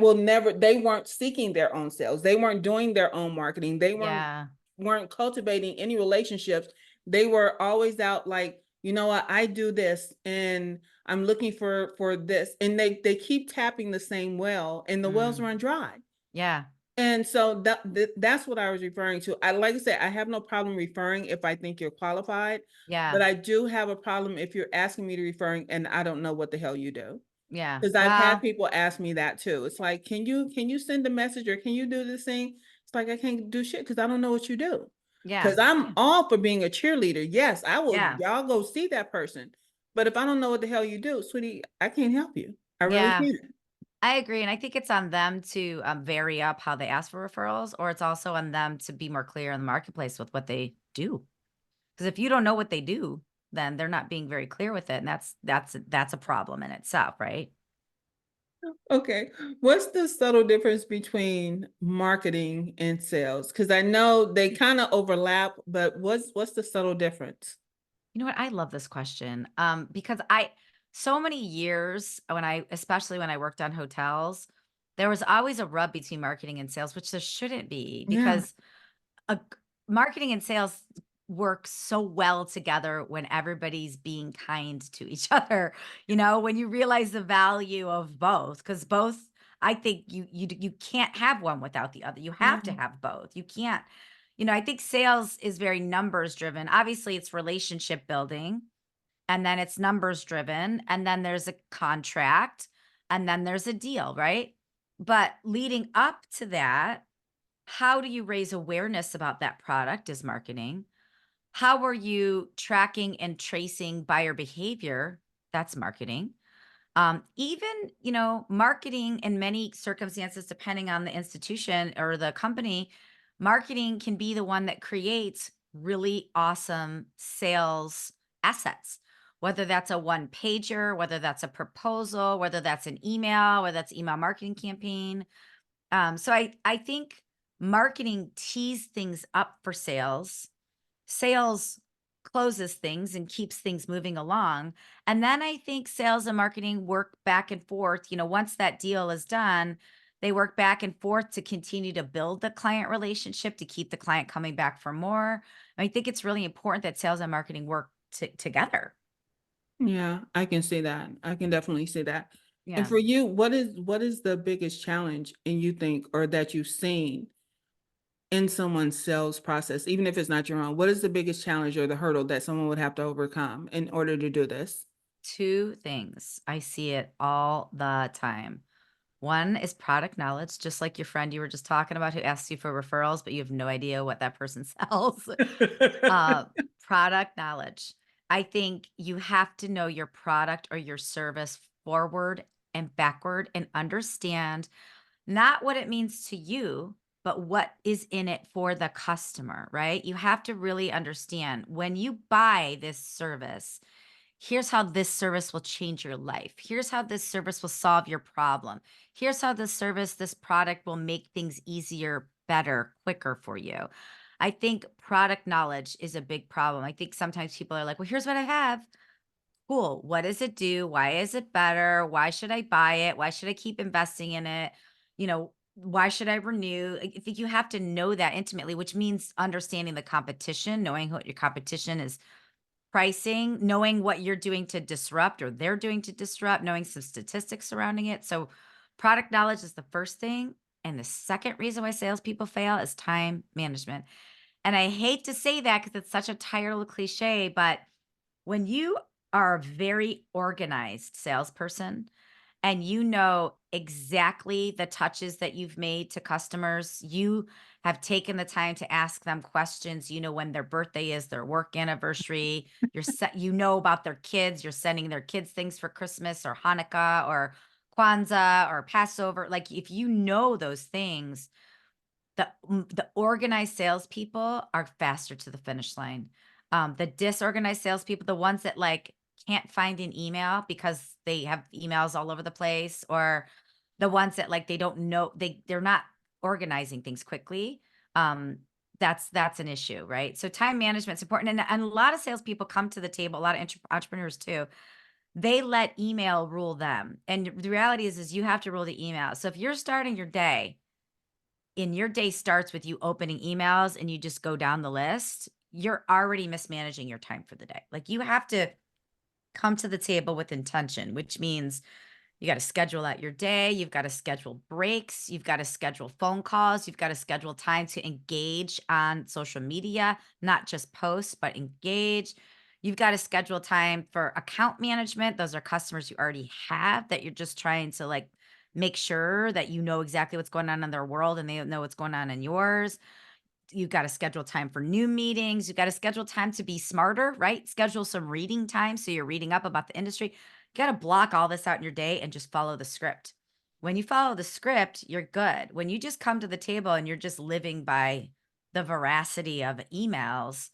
they weren't seeking their own sales. They weren't doing their own marketing. They Yeah. weren't cultivating any relationships. They were always out like, you know what, I do this and I'm looking for this. And they keep tapping the same well and the wells Mm. run dry. Yeah. And so that's what I was referring to. Like I said, I have no problem referring if I think you're qualified, Yeah. but I do have a problem if you're asking me to referring and I don't know what the hell you do. Yeah. Because I've had Well, people ask me that too. It's like, can you send a message or can you do this thing? It's like I can't do shit because I don't know what you do. yeah. Because I'm all for being a cheerleader. Yes, I will. Yeah. Y'all go see that person. But if I don't know what the hell you do, sweetie, I can't help you. I really Yeah. can't. I agree. And I think it's on them to vary up how they ask for referrals, or it's also on them to be more clear in the marketplace with what they do. Because if you don't know what they do, then they're not being very clear with it. And that's a problem in itself, right? Okay. What's the subtle difference between marketing and sales? Because I know they kind of overlap, but what's the subtle difference? You know what? I love this question. Because so many years especially when I worked on hotels, there was always a rub between marketing and sales, which there shouldn't be Yeah. because a g marketing and sales work so well together when everybody's being kind to each other, when you realize the value of both, because both I think you can't have one without the other. You have to Yeah. have both. You can't I think sales is very numbers driven. Obviously, it's relationship building, and then it's numbers driven, and then there's a contract, and then there's a deal, right? But leading up to that, how do you raise awareness about that product is marketing. How are you tracking and tracing buyer behavior? That's marketing. Even, marketing in many circumstances, depending on the institution or the company, marketing can be the one that creates really awesome sales assets. Whether that's a one pager, whether that's a proposal, whether that's an email, whether that's email marketing campaign. So I think marketing tees things up for sales. Sales closes things and keeps things moving along. And then I think sales and marketing work back and forth. Once that deal is done, they work back and forth to continue to build the client relationship, to keep the client coming back for more. I think it's really important that sales and marketing work together. Yeah, I can see that. I can definitely see that. And Yeah. for you, what is the biggest challenge and you think or that you've seen in someone's sales process, even if it's not your own? What is the biggest challenge or the hurdle that someone would have to overcome in order to do this? Two things. I see it all the time. One is product knowledge, just like your friend you were just talking about who asks you for referrals, but you have no idea what that person sells. Uh, Product knowledge. I think you have to know your product or your service forward and backward and understand not what it means to you, but what is in it for the customer, right? You have to really understand when you buy this service, here's how this service will change your life. Here's how this service will solve your problem. Here's how this product will make things easier, better, quicker for you. I think product knowledge is a big problem. I think sometimes people are like, well, here's what I have. Cool. What does it do? Why is it better? Why should I buy it? Why should I keep investing in it? Why should I renew? I think you have to know that intimately, which means understanding the competition, knowing what your competition is pricing, knowing what you're doing to disrupt or they're doing to disrupt, knowing some statistics surrounding it. So, product knowledge is the first thing. And the second reason why salespeople fail is time management. And I hate to say that because it's such a tired little cliche, but when you are a very organized salesperson, and you know exactly the touches that you've made to customers. You have taken the time to ask them questions. You know when their birthday is, their work anniversary. You know about their kids. You're sending their kids things for Christmas or Hanukkah or Kwanzaa or Passover. Like if you know those things, the organized salespeople are faster to the finish line. The disorganized salespeople, the ones that like can't find an email because they have emails all over the place, or the ones that like they don't know they're not organizing things quickly. Um, that's an issue, right? So time management's important, and a lot of salespeople come to the table. A lot of entrepreneurs too. They let email rule them, and the reality is you have to rule the email. So if you're starting your day and your day starts with you opening emails and you just go down the list, you're already mismanaging your time for the day. Like you have to come to the table with intention, which means you got to schedule out your day. You've got to schedule breaks. You've got to schedule phone calls. You've got to schedule time to engage on social media, not just post, but engage. You've got to schedule time for account management. Those are customers you already have that you're just trying to like make sure that you know exactly what's going on in their world and they know what's going on in yours. You've got to schedule time for new meetings. You've got to schedule time to be smarter, right? Schedule some reading time so you're reading up about the industry. You got to block all this out in your day and just follow the script. When you follow the script, you're good. When you just come to the table and you're just living by the veracity of emails,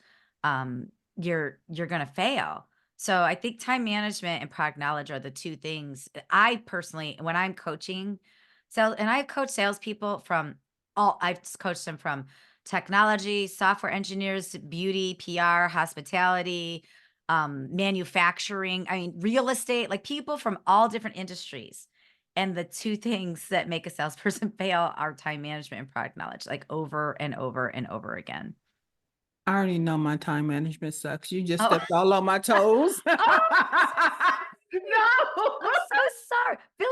you're going to fail. So I think time management and product knowledge are the two things I personally, when I'm coaching sales, and I've coached salespeople I've coached them from technology, software engineers, beauty, PR, hospitality, manufacturing, I mean, real estate, like people from all different industries. And the two things that make a salesperson fail are time management and product knowledge, like over and over and over again. I already know my time management sucks. You just Oh, stepped all on my toes. I'm No, so sorry. Phil,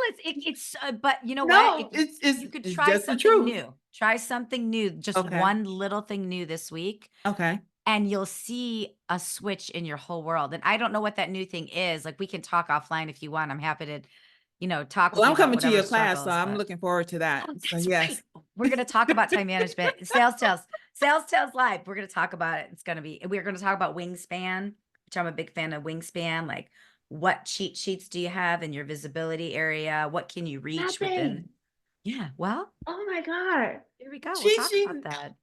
but you know what? no, You could it's try just the something truth. new. Try something new, just Okay. one little thing new this week, Okay. and you'll see a switch in your whole world. And I don't know what that new thing is. Like we can talk offline if you want. I'm happy to, talk with Well, you I'm about coming to whatever your class, so struggles, I'm but looking forward to that. oh, So that's right. yes. We're going to talk about time management, sales tales live. We're going to talk about it. We're going to talk about wingspan, which I'm a big fan of wingspan. Like what cheat sheets do you have in your visibility area? What can you reach within? Nothing. Yeah. Well, Oh my God. here we go. We'll Cheat talk sheet. about that.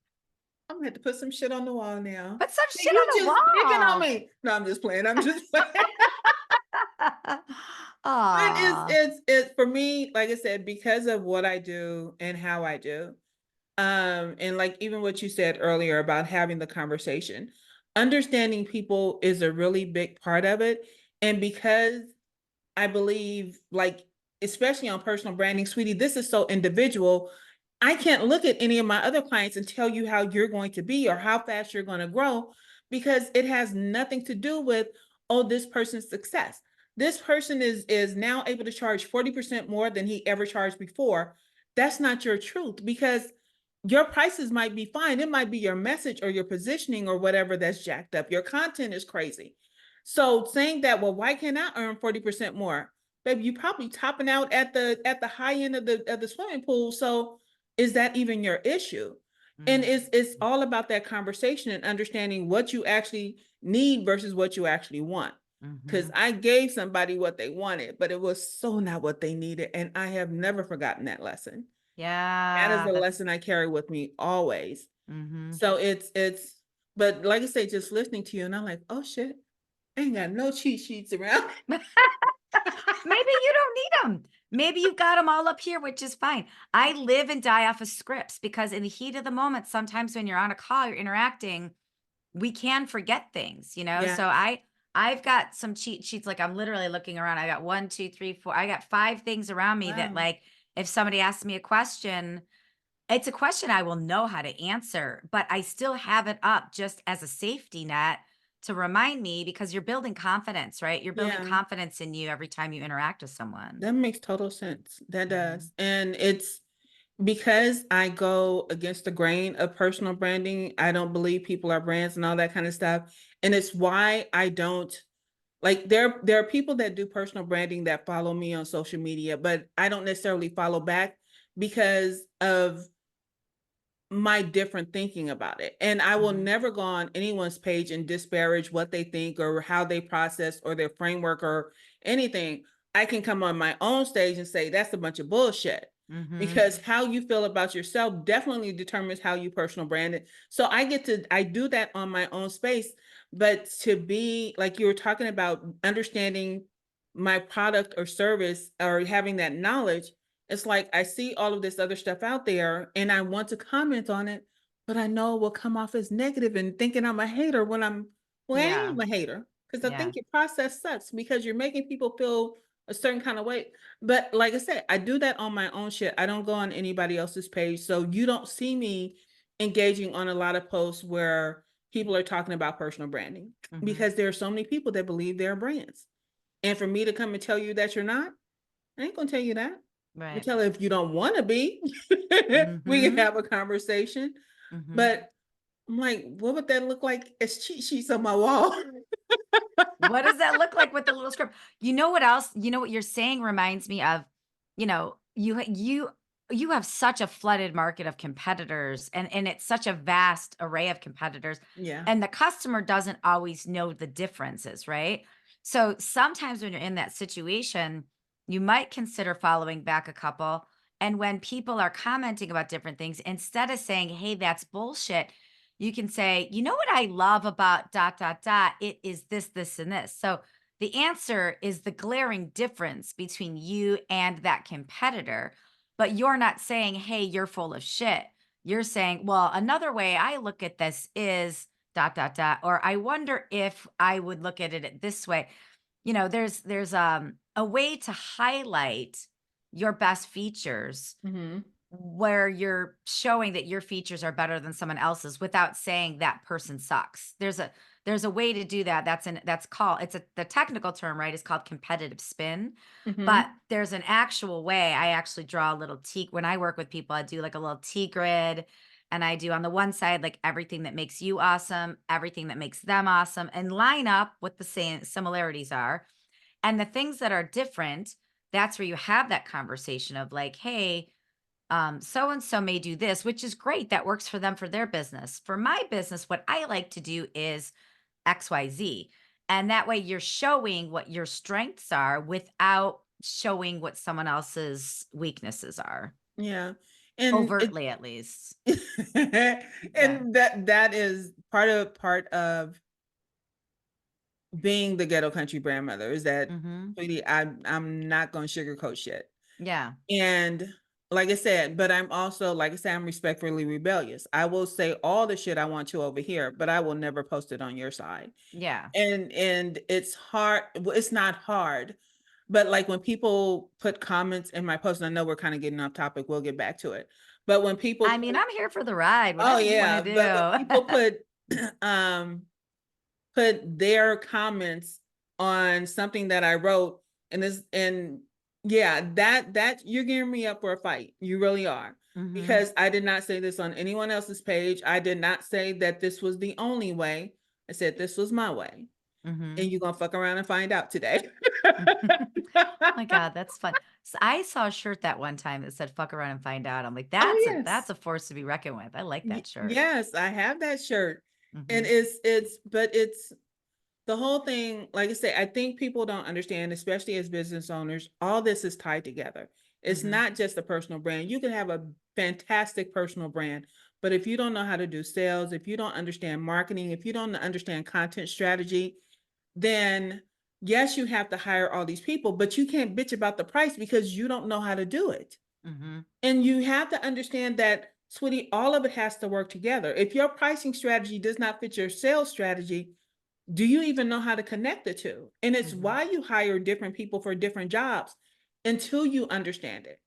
I'm gonna have to put some shit on the wall now. Put some Hey, shit you on the just picking on wall. me. No, I'm just playing. I'm just playing. But Aw. it's for me, like I said, because of what I do and how I do. And like even what you said earlier about having the conversation, understanding people is a really big part of it. And because I believe, like, especially on personal branding, sweetie, this is so individual. I can't look at any of my other clients and tell you how you're going to be or how fast you're going to grow because it has nothing to do with, oh, this person's success. This person is now able to charge 40% more than he ever charged before. That's not your truth because your prices might be fine. It might be your message or your positioning or whatever that's jacked up. Your content is crazy. So saying that, well, why can't I earn 40% more? Baby, you probably topping out at the high end of the swimming pool. So is that even your issue? And it's all about that conversation and understanding what you actually need versus what you actually want. Because Mhm. I gave somebody what they wanted, but it was so not what they needed. And I have never forgotten that lesson. That is Yeah, a that's lesson I carry with me always. mhm. So but like I say, just listening to you, and I'm like, oh shit, I ain't got no cheat sheets around. Maybe you don't need them. Maybe you've got them all up here, which is fine. I live and die off of scripts because in the heat of the moment, sometimes when you're on a call, you're interacting, we can forget things, Yeah. So I've got some cheat sheets. Like I'm literally looking around. I got 1, 2, 3, 4. I got 5 things around me that Wow. like if somebody asks me a question, it's a question I will know how to answer, but I still have it up just as a safety net to remind me because you're building confidence, right? You're building Yeah. confidence in you every time you interact with someone. That makes total sense. That Mhm. does. And it's because I go against the grain of personal branding. I don't believe people are brands and all that kind of stuff. And it's why I don't like there are people that do personal branding that follow me on social media, but I don't necessarily follow back because of my different thinking about it. And I will Mhm. never go on anyone's page and disparage what they think or how they process or their framework or anything. I can come on my own stage and say that's a bunch of bullshit Mhm. because how you feel about yourself definitely determines how you personal brand it. So I do that on my own space, but to be like you were talking about understanding my product or service or having that knowledge, it's like I see all of this other stuff out there and I want to comment on it, but I know it will come off as negative and thinking I'm a hater when well, I Yeah. am a hater because I Yeah. think your process sucks because you're making people feel a certain kind of way. But like I said, I do that on my own shit. I don't go on anybody else's page. So you don't see me engaging on a lot of posts where people are talking about personal branding Mhm. because there are so many people that believe they're brands. And for me to come and tell you that you're not, I ain't gonna tell you that. I Right. tell her if you don't want to be, we can Mhm. have a conversation. Mhm. But I'm like, what would that look like as cheat sheets on my wall? What does that look like with the little script? You know what else? You know what you're saying reminds me of, you have such a flooded market of competitors and it's such a vast array of competitors Yeah. and the customer doesn't always know the differences, right? So sometimes when you're in that situation, you might consider following back a couple and when people are commenting about different things, instead of saying, "Hey, that's bullshit," you can say, "You know what I love about dot, dot, dot? It is this, this, and this." So the answer is the glaring difference between you and that competitor. But you're not saying, "Hey, you're full of shit." You're saying, "Well, another way I look at this is dot, dot, dot. Or I wonder if I would look at it this way. There's a way to highlight your best features Mm-hmm. where you're showing that your features are better than someone else's without saying that person sucks. There's a way to do that. That's called, the technical term, right, is called competitive spin. Mm-hmm. But there's an actual way. I actually draw a little T when I work with people. I do like a little T grid, and I do on the one side like everything that makes you awesome, everything that makes them awesome, and line up what the same similarities are. And the things that are different, that's where you have that conversation of like, hey, so and so may do this, which is great. That works for them for their business. For my business, what I like to do is XYZ. And that way you're showing what your strengths are without showing what someone else's weaknesses are, Yeah. And it overtly at least. Yeah. and that is part of being the ghetto country grandmother is that, Hmm. sweetie, I'm not gonna sugarcoat shit. Yeah. And like I said, but I'm also, like I said, I'm respectfully rebellious. I will say all the shit I want to over here, but I will never post it on your side. Yeah. And it's hard. Well, it's not hard, but like when people put comments in my post, and I know we're kind of getting off topic. We'll get back to it. But when people I mean, I'm here for the ride, oh whatever you want to yeah, but when people do. um put their comments on something that I wrote, and yeah, that you're gearing me up for a fight. You really are. Hmm. Because I did not say this on anyone else's page. I did not say that this was the only way. I said this was my way. Hmm. And you're gonna fuck around and find out today. My God, that's fun. So I saw a shirt that one time that said "fuck around and find out." I'm like, Oh that's yes. a force to be reckoned with. I like that shirt. Yes, I have that shirt. And Hmm. it's the whole thing, like I say, I think people don't understand, especially as business owners, all this is tied together. It's Hmm. not just a personal brand. You can have a fantastic personal brand, but if you don't know how to do sales, if you don't understand marketing, if you don't understand content strategy, then yes, you have to hire all these people, but you can't bitch about the price because you don't know how to do it. Hmm. And you have to understand that, sweetie, all of it has to work together. If your pricing strategy does not fit your sales strategy, do you even know how to connect the two? And it's Hmm. why you hire different people for different jobs until you understand it.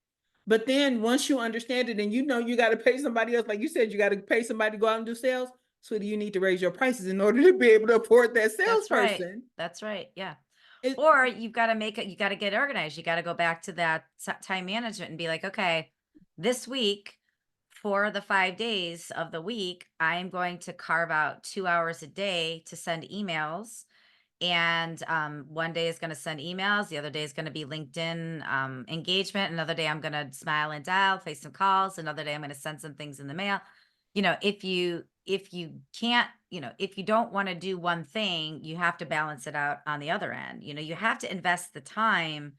But then once you understand it and you know you got to pay somebody else, like you said, you got to pay somebody to go out and do sales. Sweetie, you need to raise your prices in order to be able to afford that That's right. salesperson. That's right. Yeah. It, Or you've got to make it, you got to get organized. You got to go back to that time management and be like, okay, this week for the 5 days of the week, I'm going to carve out 2 hours a day to send emails. And one day is going to send emails. The other day is going to be LinkedIn engagement. Another day I'm going to smile and dial, face some calls. Another day I'm going to send some things in the mail. If you can't, if you don't want to do one thing, you have to balance it out on the other end. You have to invest the time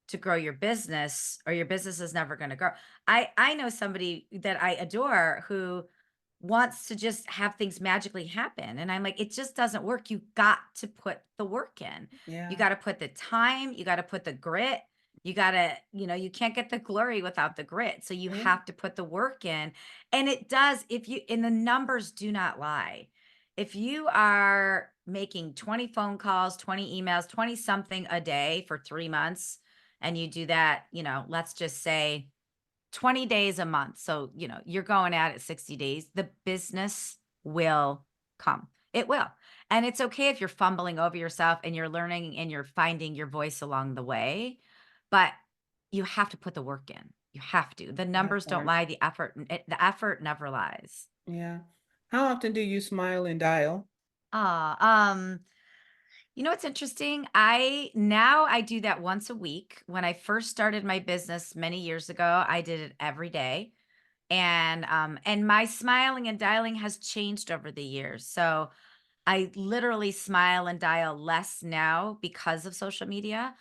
to grow your business, or your business is never going to grow. I know somebody that I adore who wants to just have things magically happen, and I'm like, it just doesn't work. You got to put the work in. You yeah. got to put the time, you got to put the grit. You got to, you can't get the glory without the grit. So you Yeah. have to put the work in. And it does, and the numbers do not lie. If you are making 20 phone calls, 20 emails, 20 something a day for 3 months, and you do that, let's just say 20 days a month. So, you're going at it 60 days, the business will come. It will. And it's okay if you're fumbling over yourself and you're learning and you're finding your voice along the way, but you have to put the work in. You have to. The That numbers don't part. lie. The effort never lies. Yeah. How often do you smile and dial? Ah, what's interesting? I do that once a week. When I first started my business many years ago, I did it every day. And my smiling and dialing has changed over the years. So I literally smile and dial less now because of social media.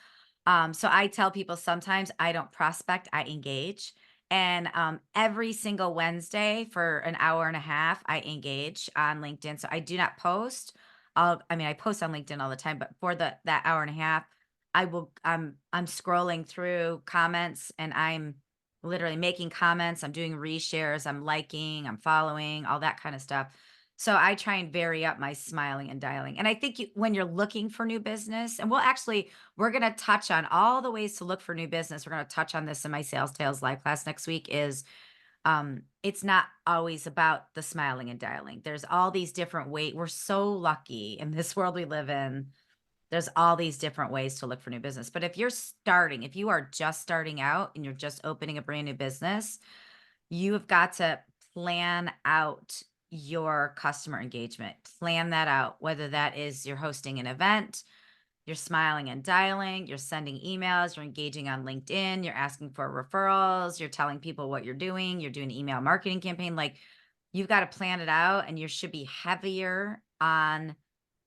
So I tell people sometimes I don't prospect, I engage. And every single Wednesday for an hour and a half, I engage on LinkedIn. So I do not post. I post on LinkedIn all the time, but for that hour and a half, I'm scrolling through comments, and I'm literally making comments. I'm doing reshares, I'm liking, I'm following, all that kind of stuff. So I try and vary up my smiling and dialing. And I think when you're looking for new business, and we're going to touch on all the ways to look for new business. We're going to touch on this in my Sales Tales live class next week is it's not always about the smiling and dialing. There's all these different ways. We're so lucky in this world we live in. There's all these different ways to look for new business. But if you are just starting out and you're just opening a brand new business, you have got to plan out your customer engagement. Plan that out, whether that is you're hosting an event, you're smiling and dialing, you're sending emails, you're engaging on LinkedIn, you're asking for referrals, you're telling people what you're doing, you're doing an email marketing campaign. Like you've got to plan it out, and you should be heavier on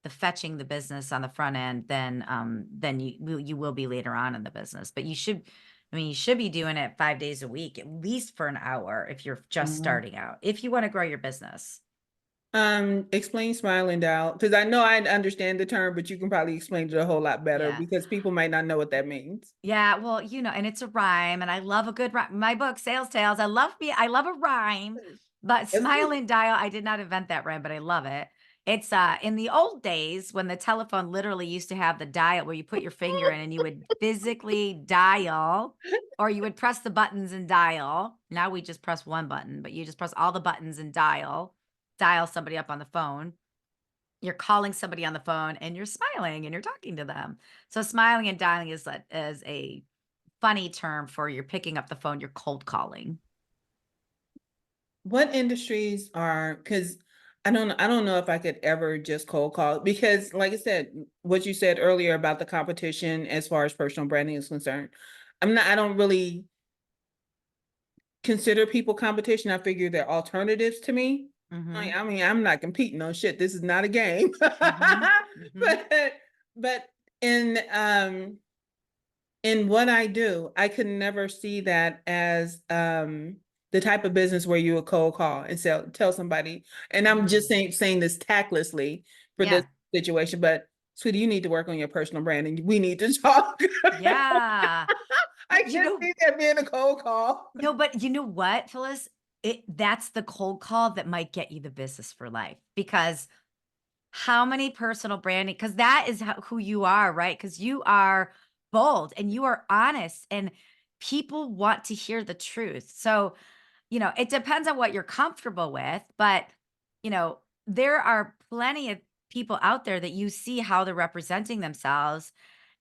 the fetching the business on the front end than you will be later on in the business. But you should be doing it 5 days a week, at least for an hour if you're just starting out, if you want to grow your business. Explain smile and dial, because I know I understand the term, but you can probably explain it a whole lot better Yeah. because people might not know what that means. Yeah, well, and it's a rhyme, and I love a good rhyme. My book, Sales Tales, I love a rhyme, but That's smile good. and dial, I did not invent that rhyme, but I love it. It's in the old days when the telephone literally used to have the dial where you put your finger in and you would physically dial, or you would press the buttons and dial. Now we just press one button, but you just press all the buttons and dial somebody up on the phone. You're calling somebody on the phone and you're smiling and you're talking to them. So smiling and dialing is a funny term for you're picking up the phone, you're cold calling. What industries are, because I don't know if I could ever just cold call, because like I said, what you said earlier about the competition as far as personal branding is concerned, I don't really consider people competition. I figure they're alternatives to me. Mhm. I'm not competing on shit. This is not a game. Mhm. Mhm. But in what I do, I could never see that as the type of business where you would cold call and tell somebody. And I'm just saying this tactlessly for this Yeah. situation, but sweetie, you need to work on your personal brand and we need to talk. Yeah. I You can't know, see that being a cold call. no, but you know what, Phyllis? That's the cold call that might get you the business for life, because how many personal branding, because that is who you are, right? Because you are bold and you are honest, and people want to hear the truth. So, it depends on what you're comfortable with, but, there are plenty of people out there that you see how they're representing themselves.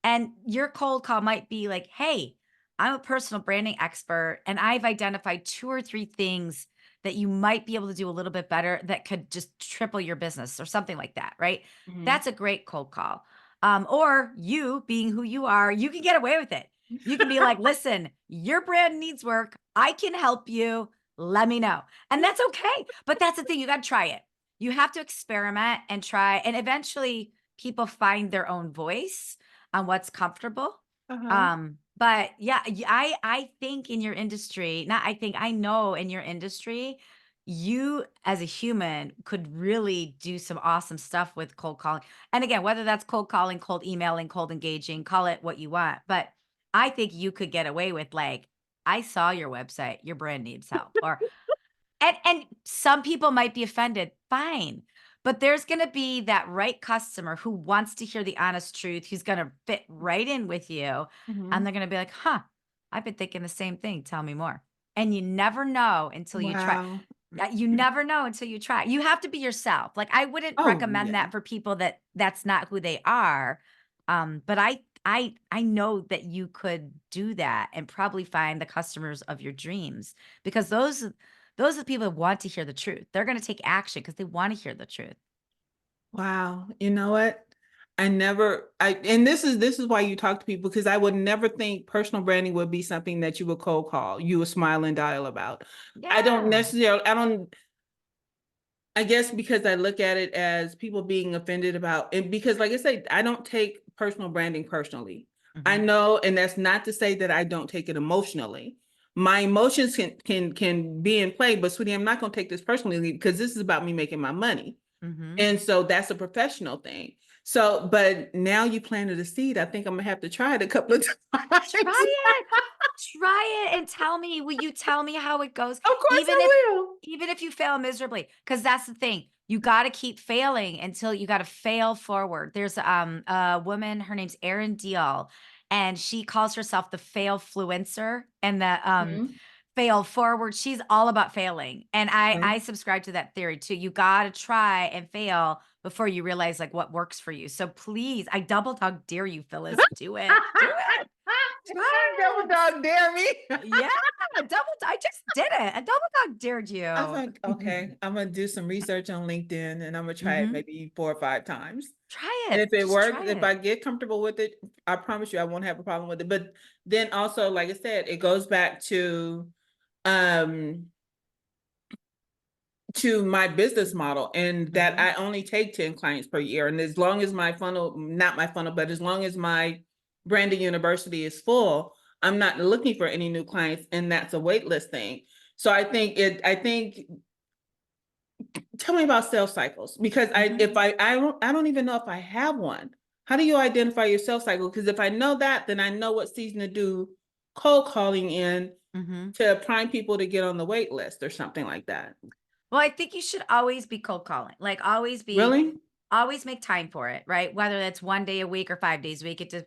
And your cold call might be like, hey, I'm a personal branding expert and I've identified 2 or 3 things that you might be able to do a little bit better that could just triple your business or something like that, right? Mhm. That's a great cold call. Or you being who you are, you can get away with it. You can be like, listen, your brand needs work. I can help you. Let me know. And that's okay. But that's the thing. You got to try it. You have to experiment and try. And eventually people find their own voice on what's comfortable. Uh-huh. But yeah, I think in your industry, not I think, I know in your industry, you as a human could really do some awesome stuff with cold calling. And again, whether that's cold calling, cold emailing, cold engaging, call it what you want. But I think you could get away with like, I saw your website, your brand needs help. Or and some people might be offended, fine. But there's gonna be that right customer who wants to hear the honest truth, who's gonna fit right in with you, and Mhm. they're gonna be like, "Huh, I've been thinking the same thing, tell me more." And you never know until you try. Wow. You never know until you try. You have to be yourself. Like, I wouldn't Oh, recommend yeah. that for people that's not who they are. But I know that you could do that and probably find the customers of your dreams, because those are the people that want to hear the truth. They're gonna take action because they wanna hear the truth. Wow. You know what? And this is why you talk to people, because I would never think personal branding would be something that you would cold call, you would smile and dial about. Yeah. I guess because I look at it as people being offended about, and because like I say, I don't take personal branding personally. I Mhm. know, and that's not to say that I don't take it emotionally. My emotions can be in play, but sweetie, I'm not gonna take this personally because this is about me making my money. Mhm. And so that's a professional thing. So, but now you planted a seed. I think I'm gonna have to try it a couple of times. Try it. Try it and tell me. Will you tell me how it goes? Of course Even if I will. even if you fail miserably, because that's the thing. You got to keep failing until you got to fail forward. There's a woman, her name's Erin Deal, and she calls herself the fail fluencer and the Mhm. fail forward. She's all about failing. And Okay. I subscribe to that theory too. You got to try and fail before you realize like what works for you. So please, I double dog dare you, Phyllis. Do it. Do it. Double dog dare me. Yeah. I just did it. A double dog dared you. I think, okay, I'm gonna do some research on LinkedIn and I'm gonna try it Mhm. maybe 4 or 5 times. Try And it. if it Just works, try if it. I get comfortable with it, I promise you I won't have a problem with it. But then also, like I said, it goes back um to my business model and that Mhm. I only take 10 clients per year. And as long as my funnel, not my funnel, but as long as my branding university is full, I'm not looking for any new clients, and that's a wait list thing. So I think tell me about sales cycles, because Mhm. I don't even know if I have one. How do you identify your sales cycle? Because if I know that, then I know what season to do cold calling in Mhm. to prime people to get on the wait list or something like that. Well, I think you should always be cold calling. Like Really? always make time for it, right? Whether that's 1 day a week or 5 days a week. It just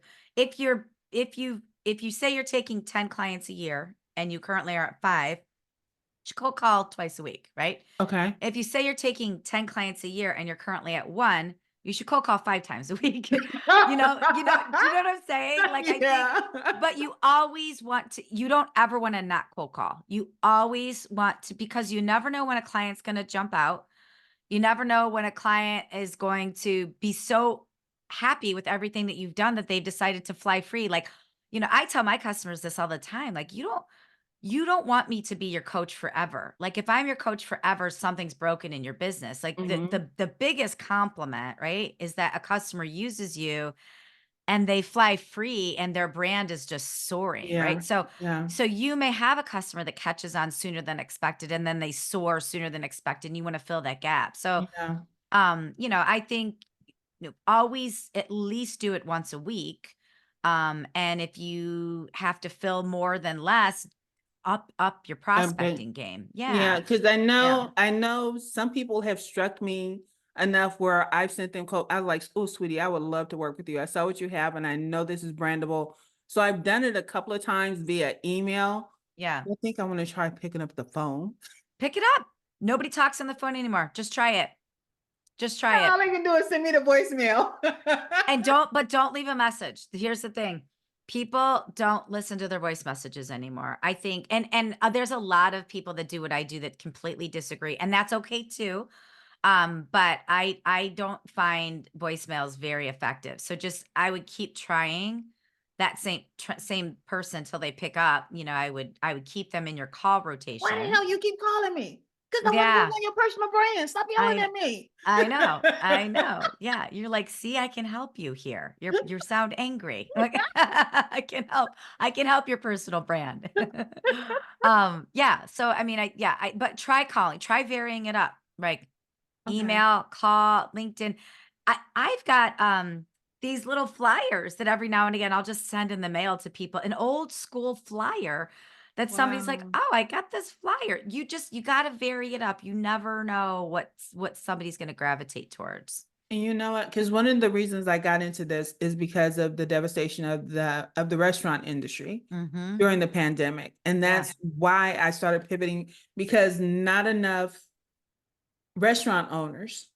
if you say you're taking 10 clients a year and you currently are at 5, you should cold call twice a week, right? Okay. If you say you're taking 10 clients a year and you're currently at 1, you should cold call 5 times a week. Do you know what I'm saying? Like I think, Yeah. but you always want to, you don't ever want to not cold call. You always want to, because you never know when a client's going to jump out. You never know when a client is going to be so happy with everything that you've done that they've decided to fly free. Like, I tell my customers this all the time. Like, you don't want me to be your coach forever. Like if I'm your coach forever, something's broken in your business. Like the Mhm. the the biggest compliment, right, is that a customer uses you and they fly free and their brand is just soaring, Yeah. right? So Yeah. so you may have a customer that catches on sooner than expected and then they soar sooner than expected and you want to fill that gap. So Yeah. I think always at least do it once a week. And if you have to fill more than less, up your Okay. prospecting game. Yeah, Yeah. because I Yeah. know, I know some people have struck me enough where I've sent them I was like, oh, sweetie, I would love to work with you. I saw what you have, and I know this is brandable. So I've done it a couple of times via email. Yeah. I think I want to try picking up the phone. Pick it up. Nobody talks on the phone anymore. Just try it. Just try it. All I can do is send me the voicemail. And don't leave a message. Here's the thing. People don't listen to their voice messages anymore. I think and there's a lot of people that do what I do that completely disagree, and that's okay too. But I don't find voicemails very effective. So just I would keep trying that same person until they pick up. I would keep them in your call Why the rotation. hell you keep calling me? Because I want to work Yeah. on your personal brand. Stop yelling I at me. I know. I know. Yeah, you're like, "See, I can help you here. You sound angry." Like, I can help your personal brand." Yeah, so I mean, but try calling, try varying it up, right? Okay. Email, call, LinkedIn. I've got, these little flyers that every now and again I'll just send in the mail to people, an old school flyer that somebody's like, Wow. "Oh, I got this flyer." You gotta vary it up. You never know what somebody's gonna gravitate towards. And you know what? Because one of the reasons I got into this is because of the devastation of the restaurant industry Mhm. during the pandemic. And Yeah. that's why I started pivoting, because not enough restaurant owners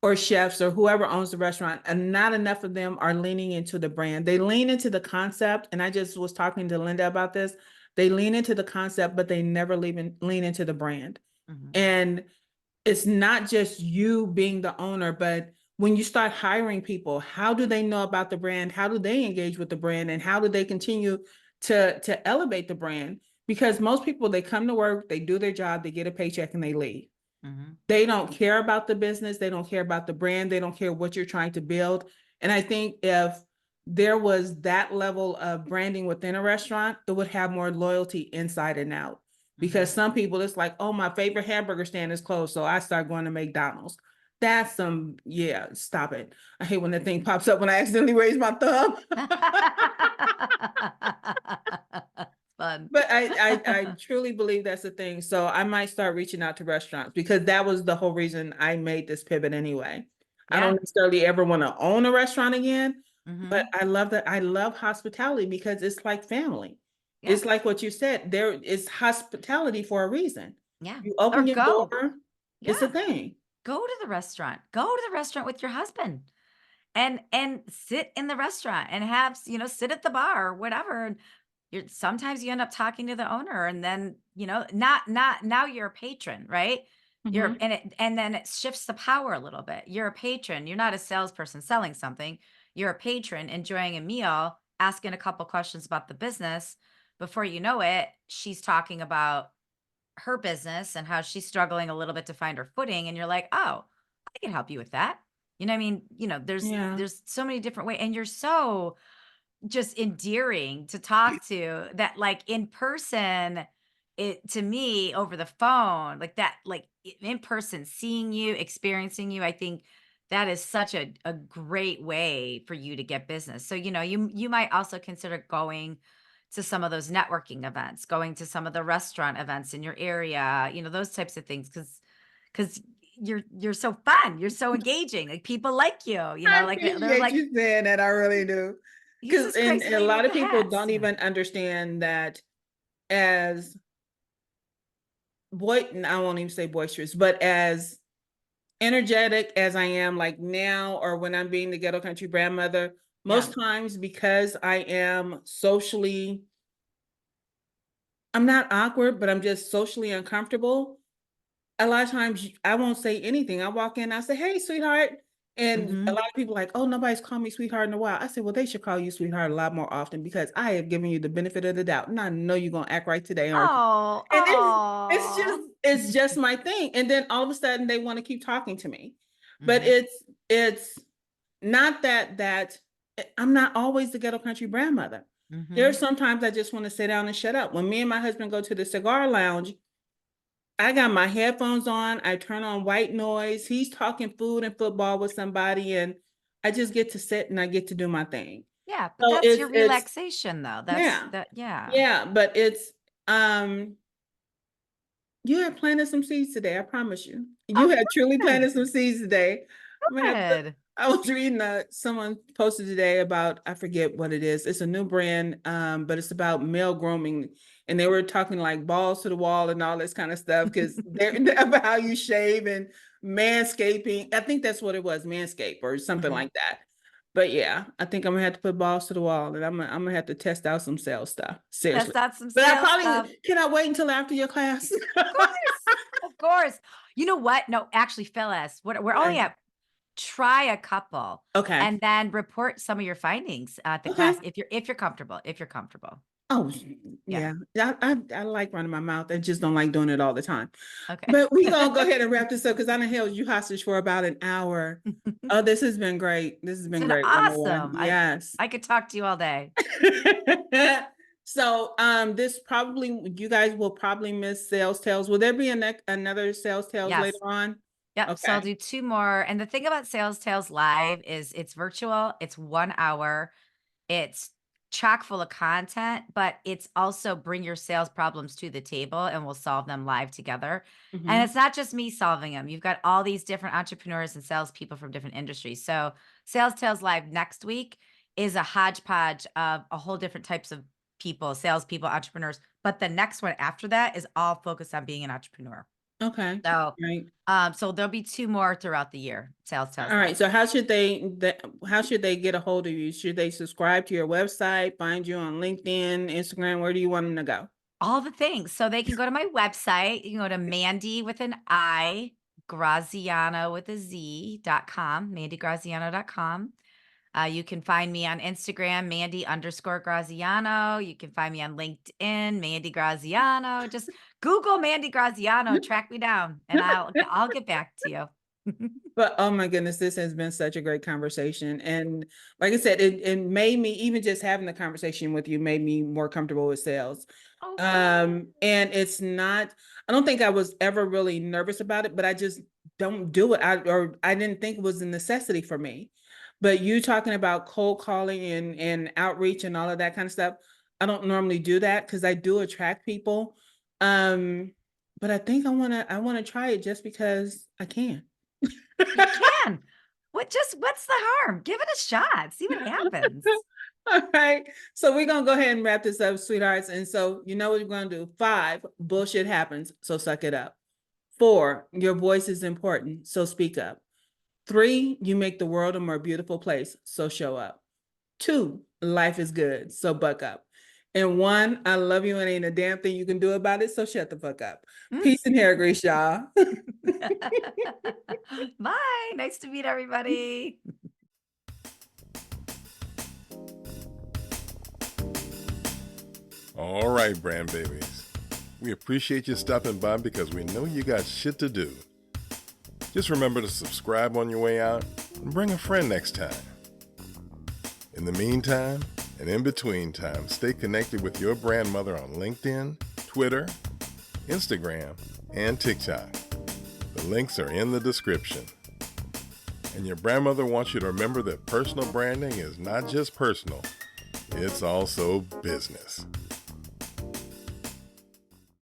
or chefs or whoever owns the restaurant, and not enough of them are leaning into the brand. They lean into the concept. And I just was talking to Linda about this. They lean into the concept, but they never lean into the brand. Mhm. And it's not just you being the owner, but when you start hiring people, how do they know about the brand? How do they engage with the brand? And how do they continue to elevate the brand? Because most people, they come to work, they do their job, they get a paycheck, and they leave. Mhm. They don't care about the business. They don't care about the brand. They don't care what you're trying to build. And I think if there was that level of branding within a restaurant, it would have more loyalty inside and out. Because Mhm. some people, it's like, oh, my favorite hamburger stand is closed, so I start going to McDonald's. That's yeah, stop it. I hate when that thing pops up when I accidentally raise my thumb. fun. But I truly believe that's the thing. So I might start reaching out to restaurants because that was the whole reason I made this pivot anyway. I don't Yeah. necessarily ever want to own a restaurant again, but Mhm. I love that. I love hospitality because it's like family. Yeah. It's like what you said. There is hospitality for a reason. Yeah. You Or open your go. door, it's a Yeah. thing. Go to the restaurant. Go to the restaurant with your husband and sit in the restaurant and have, sit at the bar or whatever. And sometimes you end up talking to the owner and then, not now you're a patron, right? Mhm. And then it shifts the power a little bit. You're a patron. You're not a salesperson selling something. You're a patron enjoying a meal, asking a couple questions about the business. Before you know it, she's talking about her business and how she's struggling a little bit to find her footing. And you're like, oh, I can help you with that. You know what I mean? Yeah. There's so many different ways. And you're so just endearing to talk to that, like in person, it to me over the phone, like that, like in person, seeing you, experiencing you, I think that is such a great way for you to get business. So, you might also consider going to some of those networking events, going to some of the restaurant events in your area, those types of things. Cause you're so fun. You're so engaging. Like people like you, I like they're appreciate like, you saying that. I really do. he's Because this and crazy a lady lot with of the people hats. don't even understand that as I won't even say boisterous, but as energetic as I am like now or when I'm being the ghetto country grandmother, Yeah. most times because I am socially, I'm not awkward, but I'm just socially uncomfortable. A lot of times I won't say anything. I walk in, I say, "Hey, sweetheart." And a Mhm. lot of people are like, "Oh, nobody's called me sweetheart in a while." I said, "Well, they should call you sweetheart a lot more often because I have given you the benefit of the doubt. And I know you're gonna act right today, aren't you?" Oh, And it's just oh. it's just my thing. And then all of a sudden they want to keep talking to me. But Mhm, it's not that I'm not always the ghetto country grandmother. There are mhm. sometimes I just want to sit down and shut up. When me and my husband go to the cigar lounge, I got my headphones on, I turn on white noise. He's talking food and football with somebody, and I just get to sit and I get to do my thing. Yeah, but So that's your it's relaxation though. That's yeah. that yeah. Yeah, but it's you have planted some seeds today, I promise you. You Oh, have truly good, planted some seeds today. I'm gonna have to good. I was reading someone posted today about I forget what it is. It's a new brand, but it's about male grooming, and they were talking like balls to the wall and all this kind of stuff because they're about how you shave and manscaping. I think that's what it was, manscape or something Mhm. like that. But yeah, I think I'm gonna have to put balls to the wall, and I'm gonna have to test out some sales stuff. Seriously. Test out some But I sales stuff. probably can I wait until after your class? Of course, of course. You know what? No, actually, Phyllis, we're only Okay. at try a couple Okay. and then report some of your findings at the Okay. class if you're comfortable. If you're comfortable. Oh, Yeah. yeah. I like running my mouth. I just don't like doing it all the time. Okay. But we gonna go ahead and wrap this up because I done held you hostage for about an hour. Oh, this has been great. This has It's been been great, number one. awesome. I Yes. I could talk to you all day. So this probably you guys will probably miss sales tales. Will there be another sales tales later Yes. on? Yep. So I'll Okay. do two more. And the thing about Sales Tales Live is it's virtual, it's 1 hour, it's chock full of content, but it's also bring your sales problems to the table and we'll solve them live together. And Mhm. it's not just me solving them. You've got all these different entrepreneurs and salespeople from different industries. So Sales Tales Live next week is a hodgepodge of a whole different types of people, salespeople, entrepreneurs. But the next one after that is all focused on being an entrepreneur. Okay. So Right. so there'll be 2 more throughout the year, Sales Tales All right. Live. So how should they get a hold of you? Should they subscribe to your website, find you on LinkedIn, Instagram? Where do you want them to go? All the things. So they can go to my website. You can go to Mandi with an I, Graziano with a Z.com, mandigraziano.com. You can find me on Instagram, Mandi_Graziano. You can find me on LinkedIn, Mandi Graziano. Just Google Mandi Graziano and track me down, and I'll get back to you. But oh my goodness, this has been such a great conversation. And like I said, it made me even just having the conversation with you made me more comfortable with sales. Oh, good. And it's not, I don't think I was ever really nervous about it, but I just don't do it. I didn't think it was a necessity for me. But you talking about cold calling and outreach and all of that kind of stuff, I don't normally do that because I do attract people. But I think I wanna try it just because I can. You can. What's the harm? Give it a shot. See what happens. All right. So we're gonna go ahead and wrap this up, sweethearts. And so you know what we're gonna do. 5, bullshit happens, so suck it up. 4, your voice is important, so speak up. 3, you make the world a more beautiful place, so show up. 2, life is good, so buck up. And 1, I love you and ain't a damn thing you can do about it, so shut the fuck up. Peace and hair grease, y'all. Bye. Nice to meet everybody. All right, brand babies. We appreciate you stopping by because we know you got shit to do. Just remember to subscribe on your way out and bring a friend next time. In the meantime, and in between time, stay connected with your brand mother on LinkedIn, Twitter, Instagram, and TikTok. The links are in the description. And your brand mother wants you to remember that personal branding is not just personal, it's also business.